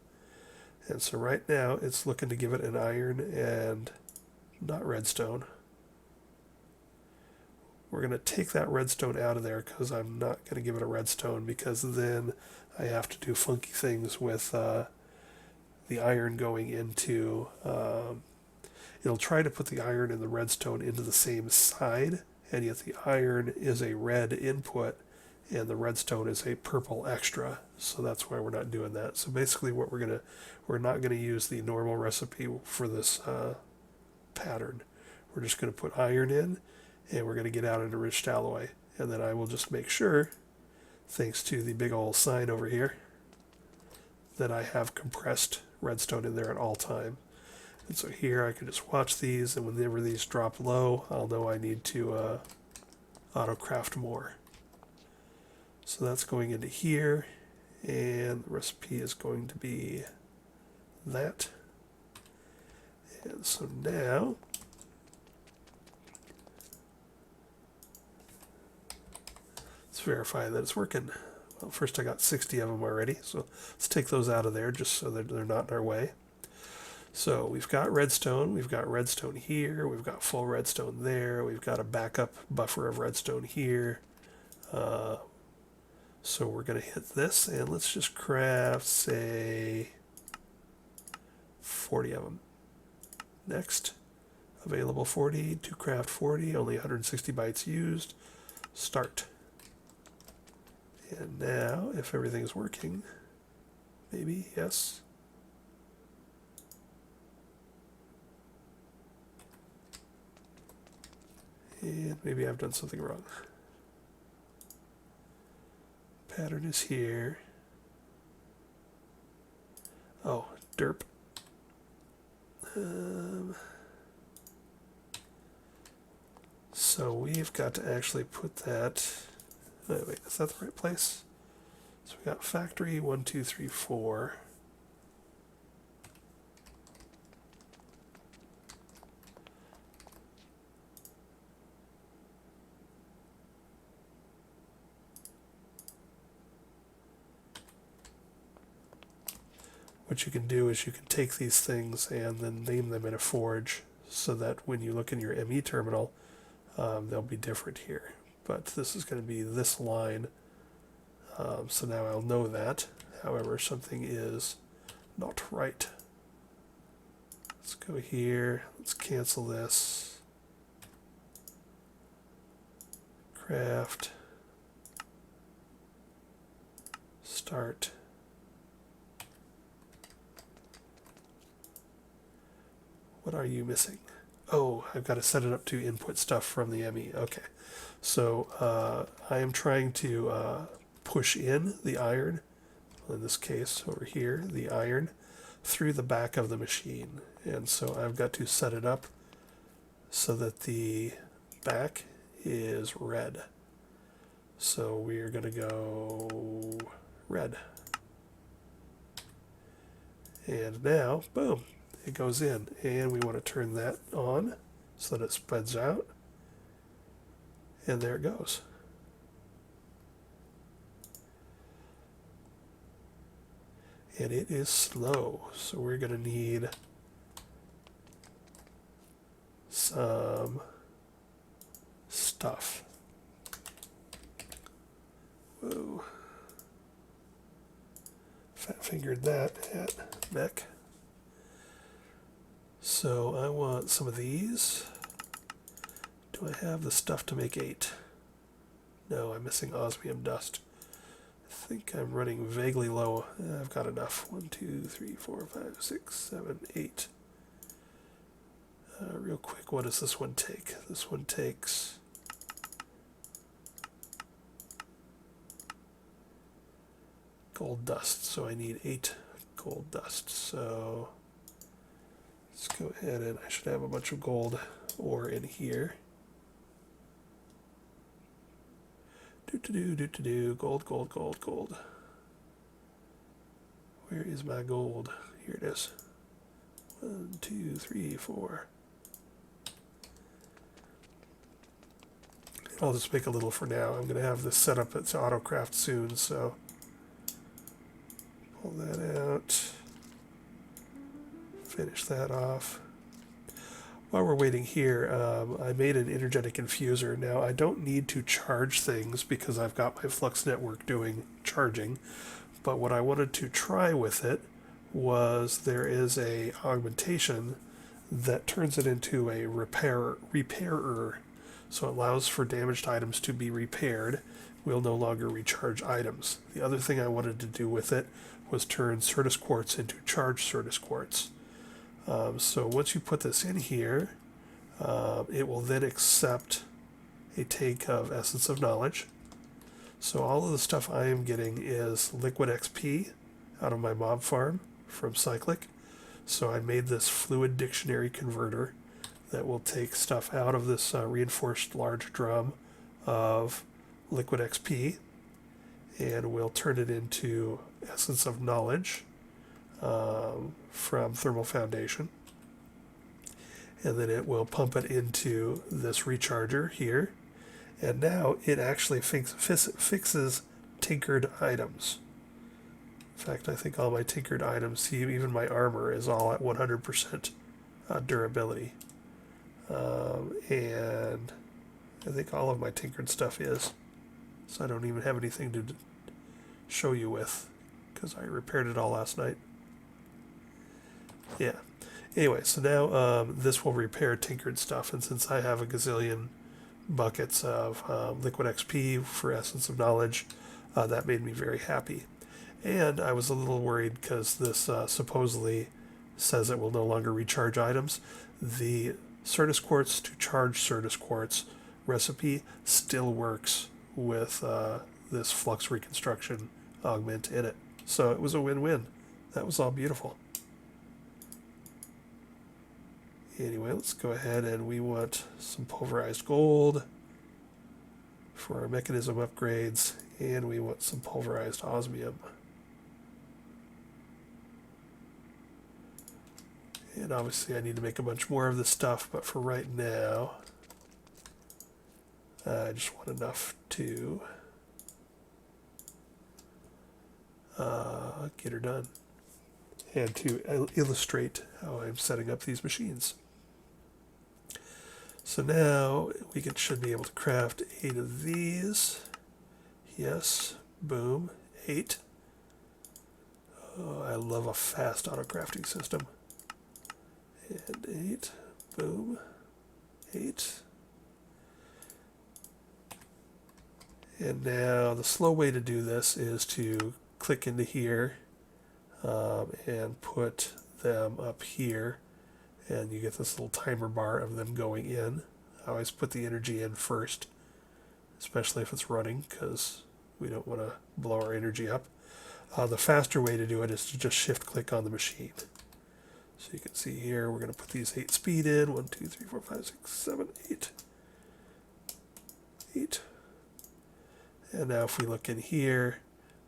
And so right now it's looking to give it an iron and not redstone. We're going to take that redstone out of there because I'm not going to give it a redstone, because then I have to do funky things with the iron going into... it'll try to put the iron and the redstone into the same side, and yet the iron is a red input and the redstone is a purple extra, so that's why we're not doing that. So basically what we're not going to use the normal recipe for this pattern. We're just going to put iron in, and we're going to get out an enriched alloy, and then I will just make sure, thanks to the big old sign over here, that I have compressed redstone in there at all time. And so here I can just watch these, and whenever these drop low, I'll know I need to autocraft more. So that's going into here, and the recipe is going to be that. And so now let's verify that it's working. Well, first I got 60 of them already, so let's take those out of there just so that they're not in our way. So we've got redstone here, we've got full redstone there, we've got a backup buffer of redstone here. So we're going to hit this, and let's just craft, say, 40 of them. Next. Available 40, to craft 40, only 160 bytes used. Start. And now, if everything's working, maybe, yes. And maybe I've done something wrong. Pattern is here. Oh, derp. So we've got to actually put that. Wait, is that the right place? So we got factory 1, 2, 3, 4. What you can do is you can take these things and then name them in a forge so that when you look in your ME terminal, they'll be different here. But this is going to be this line, so now I'll know that. However, something is not right. Let's go here. Let's cancel this. Craft. Start. What are you missing? Oh, I've got to set it up to input stuff from the ME. Okay. So I am trying to push in the iron, in this case over here, the iron, through the back of the machine. And so I've got to set it up so that the back is red. So we are going to go red. And now, boom, it goes in. And we want to turn that on so that it spreads out. And there it goes. And it is slow, so we're going to need some stuff. Whoa. Fat-fingered that at mech. So I want some of these. Do I have the stuff to make 8? No, I'm missing osmium dust. I think I'm running vaguely low. I've got enough. 1, 2, 3, 4, 5, 6, 7, 8. Real quick, what does this one take? This one takes gold dust, so I need 8 gold dust. So let's go ahead and I should have a bunch of gold ore in here. Gold, gold, gold, gold. Where is my gold? Here it is. 1, 2, 3, 4. I'll just make a little for now. I'm going to have this set up at Autocraft soon, so pull that out. Finish that off. While we're waiting here, I made an energetic infuser. Now, I don't need to charge things because I've got my flux network doing charging, but what I wanted to try with it was there is a augmentation that turns it into a repairer. So it allows for damaged items to be repaired. We'll no longer recharge items. The other thing I wanted to do with it was turn Certus quartz into charged Certus quartz. So once you put this in here, it will then accept a take of Essence of Knowledge. So all of the stuff I am getting is liquid XP out of my mob farm from Cyclic. So I made this fluid dictionary converter that will take stuff out of this reinforced large drum of liquid XP and will turn it into Essence of Knowledge from Thermal Foundation, and then it will pump it into this recharger here, and now it actually fixes tinkered items. In fact, I think all my tinkered items, see, even my armor is all at 100% durability, and I think all of my tinkered stuff is, so I don't even have anything to show you with because I repaired it all last night. Yeah. Anyway, so now this will repair tinkered stuff, and since I have a gazillion buckets of liquid XP for Essence of Knowledge, that made me very happy. And I was a little worried because this supposedly says it will no longer recharge items. The Certus Quartz to charge Certus Quartz recipe still works with this flux reconstruction augment in it. So it was a win-win. That was all beautiful. Anyway, let's go ahead and we want some pulverized gold for our mechanism upgrades, and we want some pulverized osmium. And obviously I need to make a bunch more of this stuff, but for right now, I just want enough to get her done and to illustrate how I'm setting up these machines. So now we should be able to craft 8 of these. Yes, boom, 8. Oh, I love a fast auto-crafting system. And 8, boom, 8. And now the slow way to do this is to click into here and put them up here, and you get this little timer bar of them going in. I always put the energy in first, especially if it's running, because we don't want to blow our energy up. The faster way to do it is to just shift click on the machine. So you can see here, we're going to put these 8 speed in. 1, 2, 3, 4, 5, 6, 7, 8. 8. And now if we look in here,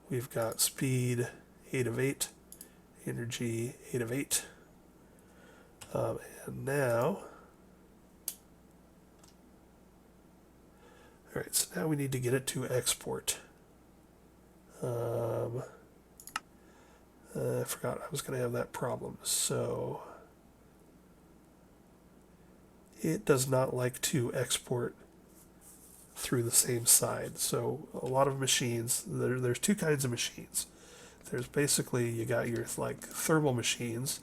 we've got speed 8 of 8, energy 8 of 8. And now, alright, so now we need to get it to export. I forgot I was going to have that problem. So it does not like to export through the same side. So a lot of machines, there's 2 kinds of machines. There's basically, you got your like thermal machines.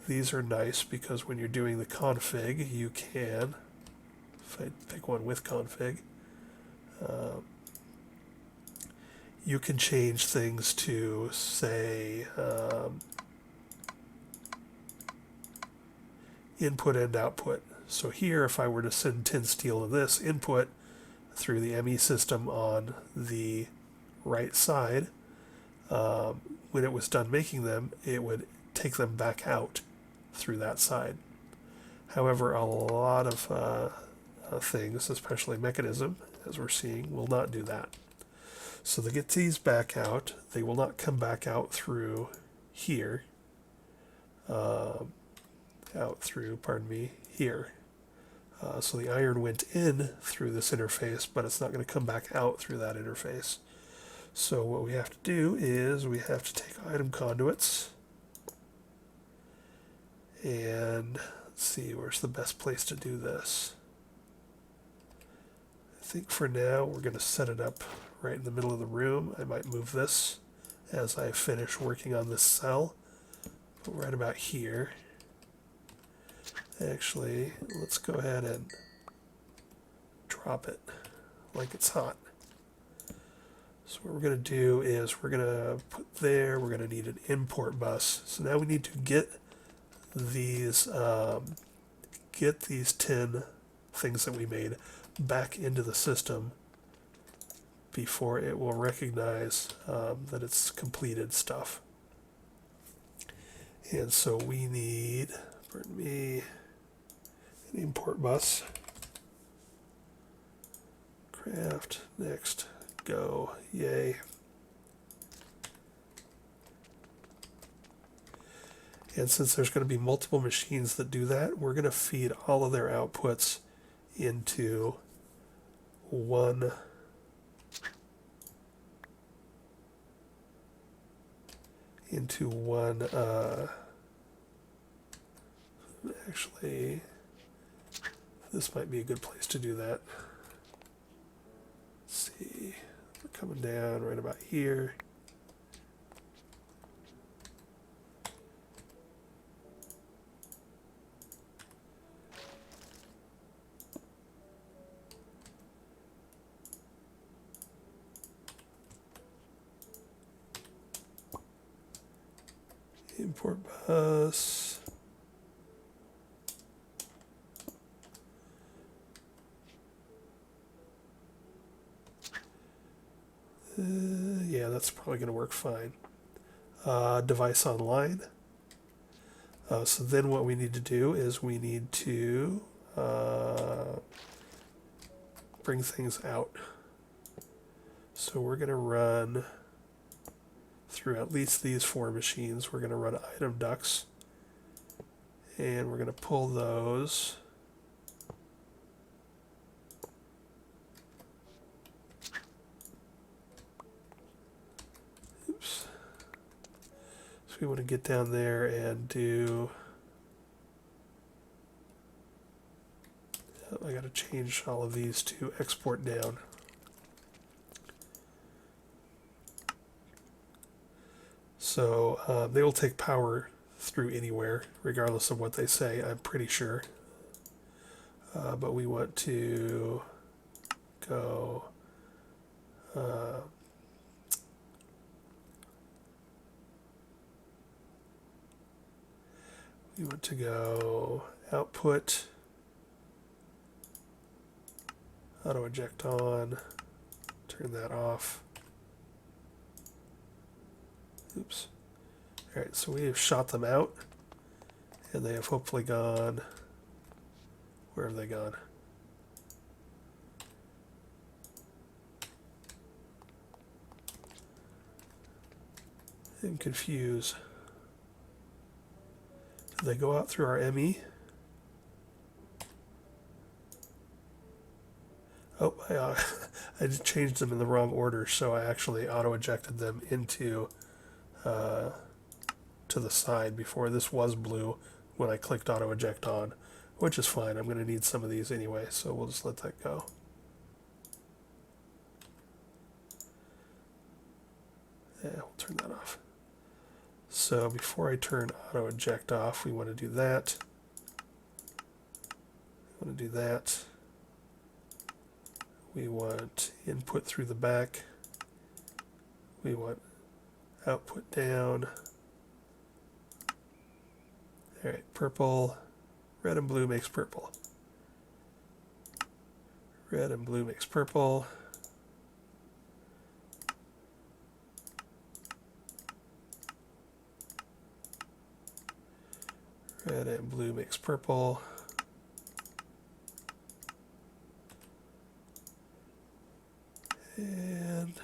These are nice because when you're doing the config, you can, if I pick one with config, you can change things to, say, input and output. So here, if I were to send tin steel to this input through the ME system on the right side, when it was done making them, it would take them back out through that side. However, a lot of things, especially mechanism, as we're seeing, will not do that. So to get these back out, they will not come back out through here, here. So the iron went in through this interface, but it's not going to come back out through that interface. So what we have to do is we have to take item conduits, and let's see, where's the best place to do this? I think for now we're going to set it up right in the middle of the room. I might move this as I finish working on this cell, but right about here. Actually, let's go ahead and drop it like it's hot. So what we're going to do is we're going to put there, we're going to need an import bus. So now we need to get these 10 things that we made back into the system before it will recognize that it's completed stuff. And so we need, pardon me, an import bus. Craft, next, go, yay. And since there's going to be multiple machines that do that, we're going to feed all of their outputs into one actually, this might be a good place to do that. Let's see, we're coming down right about here. Import bus. Yeah, that's probably going to work fine. Device online. So then what we need to do is we need to bring things out. So we're going to run through at least these 4 machines. We're going to run item ducts, and we're going to pull those. Oops. So we want to get down there and do. I got to change all of these to export down. So they will take power through anywhere, regardless of what they say, I'm pretty sure. But we want to go output, auto eject on, turn that off. Oops. Alright, so we have shot them out, and they have hopefully gone. Where have they gone? And confuse. Did they go out through our ME? Oh, I just changed them in the wrong order, so I actually auto-ejected them into to the side before. This was blue when I clicked auto-eject on, which is fine. I'm going to need some of these anyway, so we'll just let that go. Yeah, we'll turn that off. So before I turn auto-eject off, we want to do that. We want to do that. We want input through the back. We want output down. All right, purple. Red and blue makes purple. Red and blue makes purple. Red and blue makes purple. And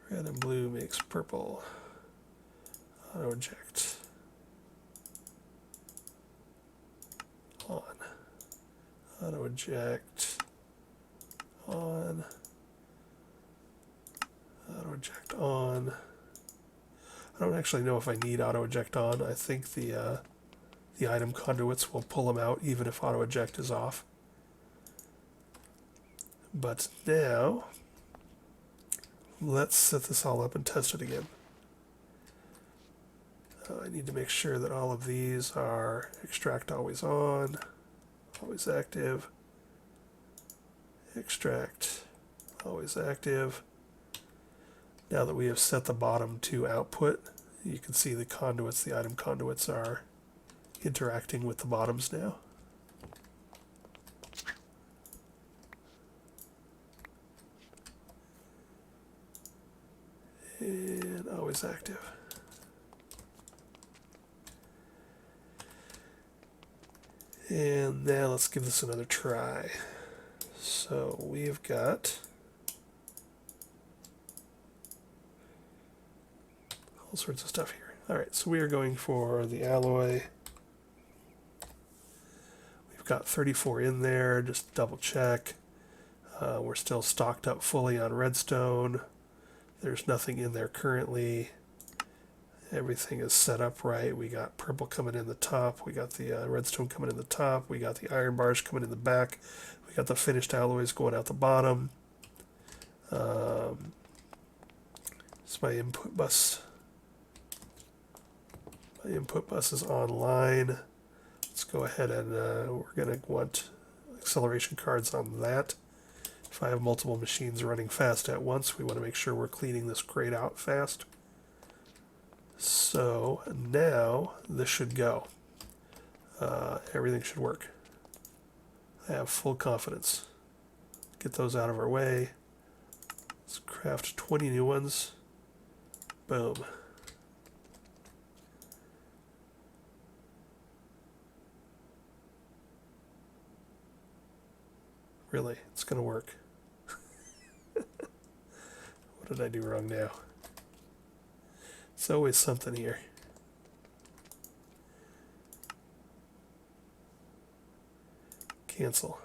red and blue makes purple. Auto eject on. Auto eject on. Auto eject on. I don't actually know if I need auto eject on. I think the item conduits will pull them out even if auto eject is off. But now let's set this all up and test it again. I need to make sure that all of these are extract always on, always active, extract always active. Now that we have set the bottom to output, you can see the conduits, the item conduits are interacting with the bottoms now. And always active. And now let's give this another try. So we've got all sorts of stuff here. Alright, so we are going for the alloy. We've got 34 in there, just double check. We're still stocked up fully on redstone. There's nothing in there currently. Everything is set up right. We got purple coming in the top. We got the redstone coming in the top. We got the iron bars coming in the back. We got the finished alloys going out the bottom. It's my input bus. My input bus is online. Let's go ahead and we're going to want acceleration cards on that. If If I have multiple machines running fast at once, we want to make sure we're cleaning this crate out fast. So now this should go. Everything should work. I have full confidence. Get those out of our way. Let's craft 20 new ones. Boom. Really, it's going to work. What did I do wrong now? It's always something here. Cancel.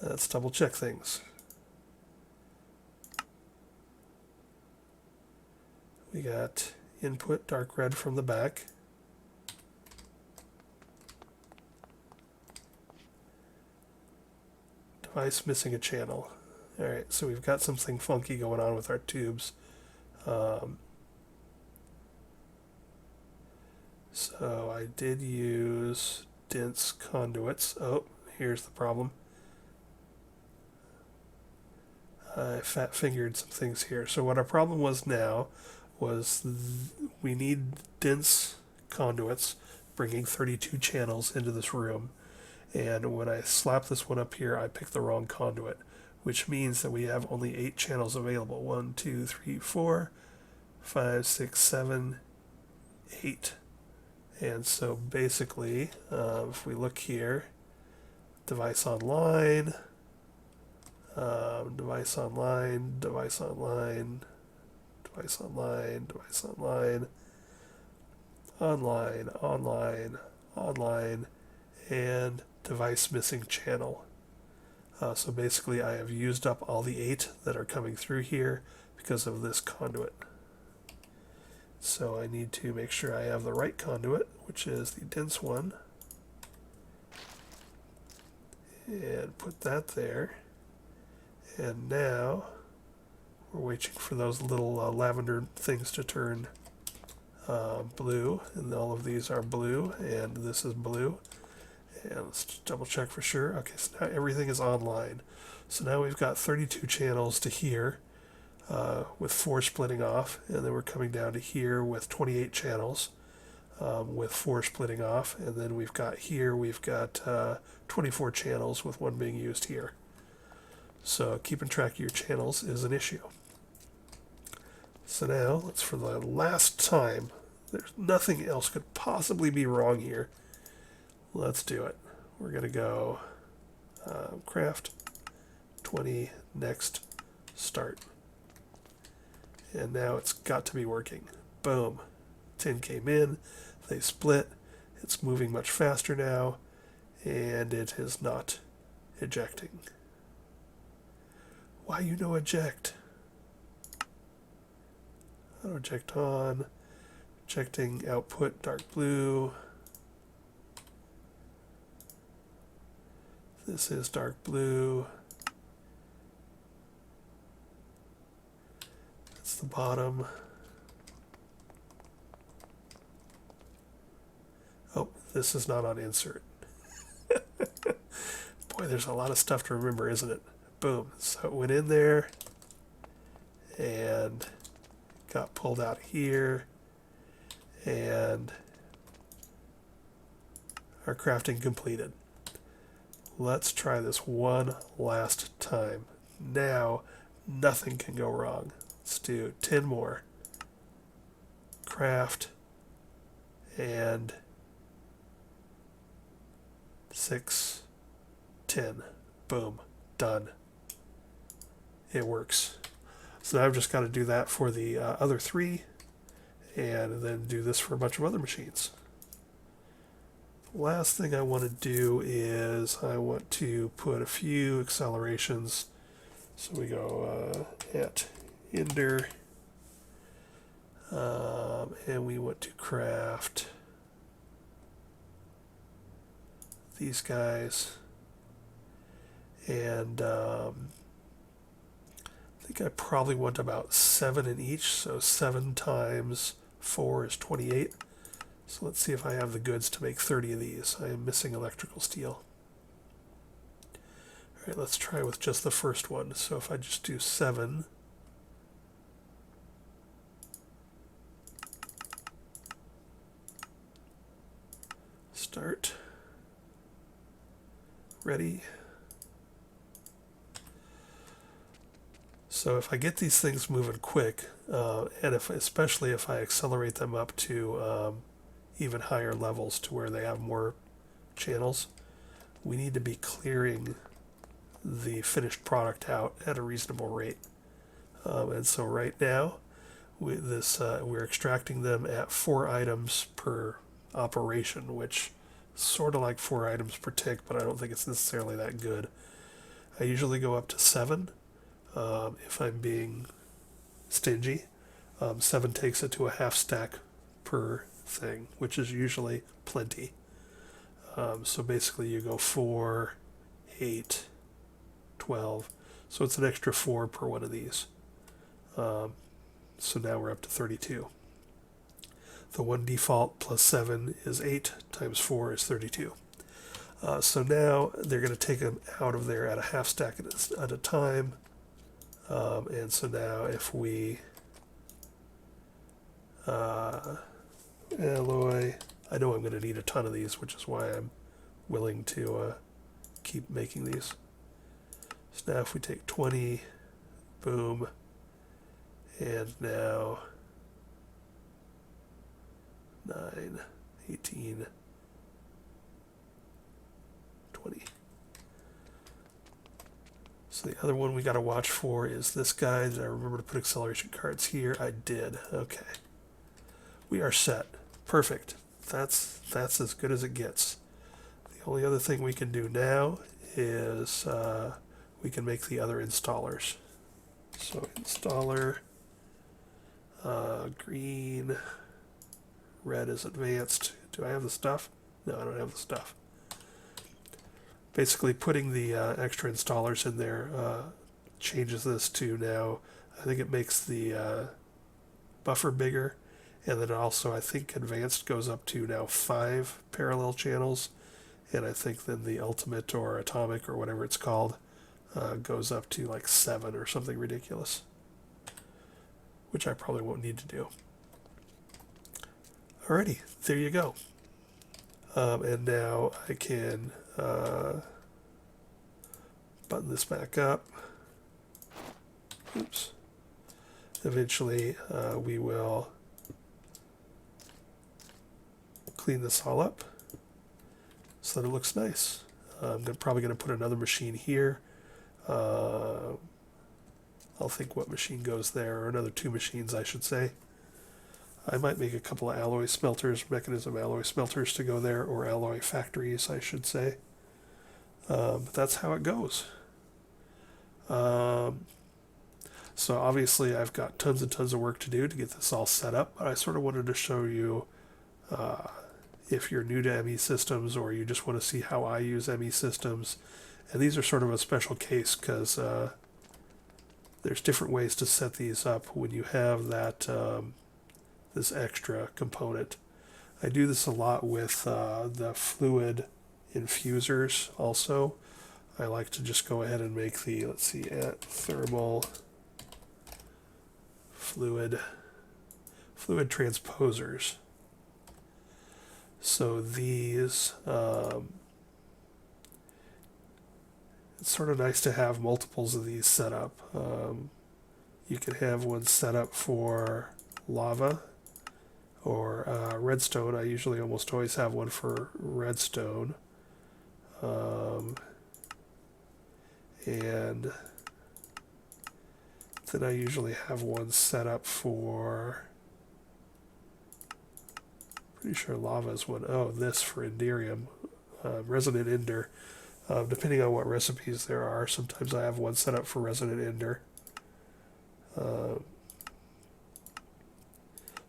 Let's double check things. We got input dark red from the back. Device missing a channel. Alright, so we've got something funky going on with our tubes. So I did use dense conduits. Oh, here's the problem. I fat-fingered some things here. So what our problem was now was we need dense conduits bringing 32 channels into this room. And when I slap this one up here, I picked the wrong conduit, which means that we have only 8 channels available. 1, 2, 3, 4, 5, 6, 7, 8. And so basically, if we look here, device online, device online, device online, device online, device online, online, online, online, and device missing channel. So basically I have used up all the 8 that are coming through here because of this conduit. So I need to make sure I have the right conduit, which is the dense one, and put that there. And now we're waiting for those little lavender things to turn blue, and all of these are blue, and this is blue. And let's double check for sure. Okay, so now everything is online. So now we've got 32 channels to here with 4 splitting off, and then we're coming down to here with 28 channels with 4 splitting off, and then we've got 24 channels with 1 being used here. So keeping track of your channels is an issue. So now, let's, for the last time, there's nothing else could possibly be wrong here. Let's do it. We're going to go craft 20, next, start. And now it's got to be working. Boom. 10 came in, they split, it's moving much faster now, and it is not ejecting. Why you no eject? Auto eject on, ejecting output dark blue. This is dark blue. That's the bottom. Oh, this is not on insert. Boy, there's a lot of stuff to remember, isn't it? Boom. So it went in there and got pulled out here, and our crafting completed. Let's try this one last time. Now, nothing can go wrong. Let's do 10 more. Craft, and 6, 10. Boom. Done. It works. So now I've just got to do that for the other 3, and then do this for a bunch of other machines. Last thing I want to do is I want to put a few accelerations. So we go at Ender, and we want to craft these guys, and I think I probably want about 7 in each, so 7 times 4 is 28. So let's see if I have the goods to make 30 of these. I am missing electrical steel. right, let's try with just the first one. So if I just do 7, start, ready. So if I get these things moving quick, and especially if I accelerate them up to even higher levels to where they have more channels, we need to be clearing the finished product out at a reasonable rate. And so right now, we're extracting them at 4 items per operation, which is sort of like 4 items per tick, but I don't think it's necessarily that good. I usually go up to 7 if I'm being stingy. 7 takes it to a half stack per thing, which is usually plenty. So basically you go 4, 8, 12. So it's an extra 4 per one of these. So now we're up to 32. The one default plus 7 is 8 times 4 is 32. So now they're going to take them out of there at a half stack at a time. And so now if we alloy, I know I'm going to need a ton of these, which is why I'm willing to keep making these. So now if we take 20, boom, and now 9, 18, 20. So the other one we got to watch for is this guy. Did I remember to put acceleration cards here? I did. Okay. We are set. Perfect. That's as good as it gets. The only other thing we can do now is we can make the other installers. So installer, green, red is advanced. Do I have the stuff? No, I don't have the stuff. Basically putting the extra installers in there changes this to now, I think it makes the buffer bigger, and then also I think advanced goes up to now 5 parallel channels, and I think then the ultimate or atomic or whatever it's called goes up to like 7 or something ridiculous, which I probably won't need to do. Alrighty, there you go. And now I can button this back up. Oops. Eventually we will clean this all up so that it looks nice. I'm probably going to put another machine here. I'll think what machine goes there, or another 2 machines I should say. I might make a couple of alloy smelters, mechanism alloy smelters to go there, or alloy factories I should say. But that's how it goes. So obviously I've got tons and tons of work to do to get this all set up, but I sort of wanted to show you if you're new to ME systems or you just want to see how I use ME systems. And these are sort of a special case because there's different ways to set these up when you have that this extra component. I do this a lot with the fluid infusers also. I like to just go ahead and make the, let's see, at thermal fluid transposers. So these, it's sort of nice to have multiples of these set up. You can have one set up for lava or redstone. I usually almost always have one for redstone. And then I usually have one set up for, pretty sure lava is one. Oh, this for Enderium, resonant ender. Depending on what recipes there are, sometimes I have one set up for resonant ender.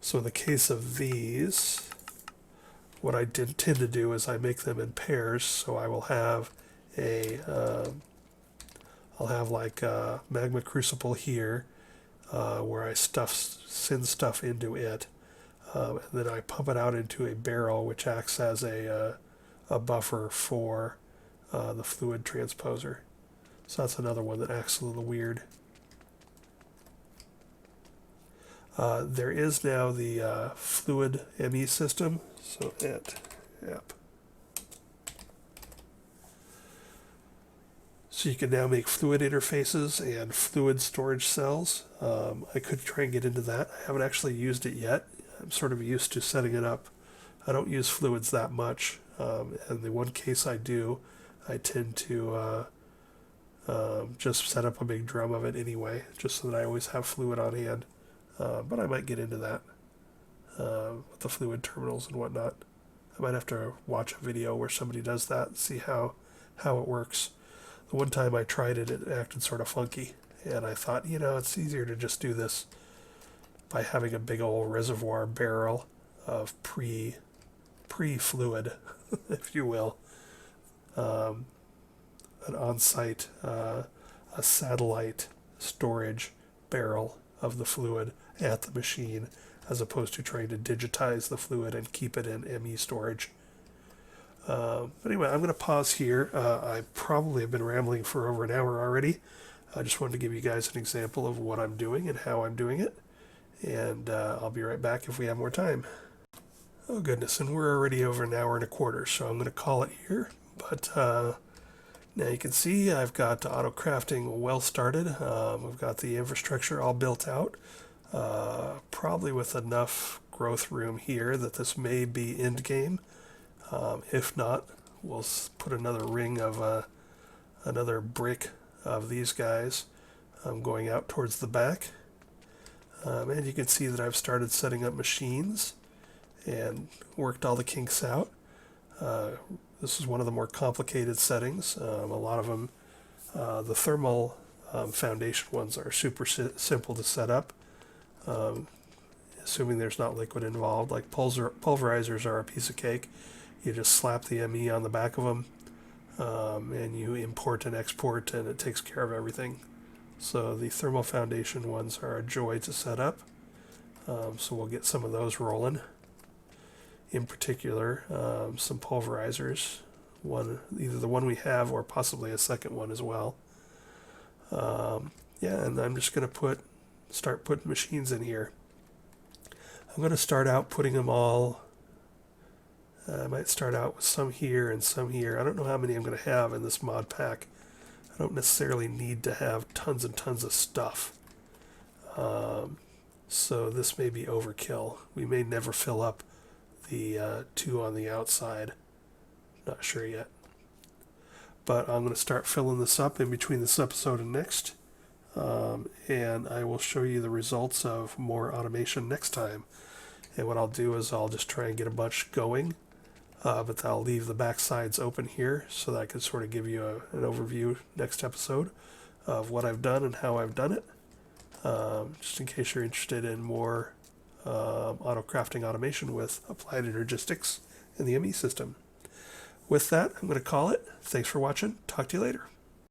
So in the case of these, what I tend to do is I make them in pairs. So I will have a I'll have like a magma crucible here where I send stuff into it, and then I pump it out into a barrel which acts as a buffer for the fluid transposer. So that's another one that acts a little weird. There is now the fluid ME system. So app. So you can now make fluid interfaces and fluid storage cells. I could try and get into that. I haven't actually used it yet. I'm sort of used to setting it up. I don't use fluids that much. And the one case I do, I tend to just set up a big drum of it anyway, just so that I always have fluid on hand. But I might get into that with the fluid terminals and whatnot. I might have to watch a video where somebody does that and see how it works. The one time I tried it, it acted sort of funky, and I thought, it's easier to just do this by having a big old reservoir barrel of pre-fluid, if you will, an on-site, a satellite storage barrel of the fluid at the machine, as opposed to trying to digitize the fluid and keep it in ME storage. But anyway, I'm going to pause here. I probably have been rambling for over an hour already. I just wanted to give you guys an example of what I'm doing and how I'm doing it. And I'll be right back if we have more time. Oh goodness, and we're already over an hour and a quarter, so I'm going to call it here. But now you can see I've got Autocrafting well started. I've got the infrastructure all built out, probably with enough growth room here that this may be end game. If not, we'll put another ring of another brick of these guys going out towards the back. And you can see that I've started setting up machines and worked all the kinks out. This is one of the more complicated settings. A lot of them, the thermal foundation ones are super simple to set up, assuming there's not liquid involved. Like pulverizers are a piece of cake. You just slap the ME on the back of them, and you import and export, and it takes care of everything. So the thermal foundation ones are a joy to set up. So we'll get some of those rolling. In particular, some pulverizers, either the one we have or possibly a second one as well. And I'm just going to start putting machines in here. I'm going to start out putting them all. I might start out with some here and some here. I don't know how many I'm going to have in this mod pack. I don't necessarily need to have tons and tons of stuff. So this may be overkill. We may never fill up the two on the outside. Not sure yet. But I'm going to start filling this up in between this episode and next. And I will show you the results of more automation next time. And what I'll do is I'll just try and get a bunch going. But I'll leave the back sides open here so that I can sort of give you an overview next episode of what I've done and how I've done it. Just in case you're interested in more Autocrafting automation with Applied Energistics and the ME system. With that, I'm going to call it. Thanks for watching. Talk to you later.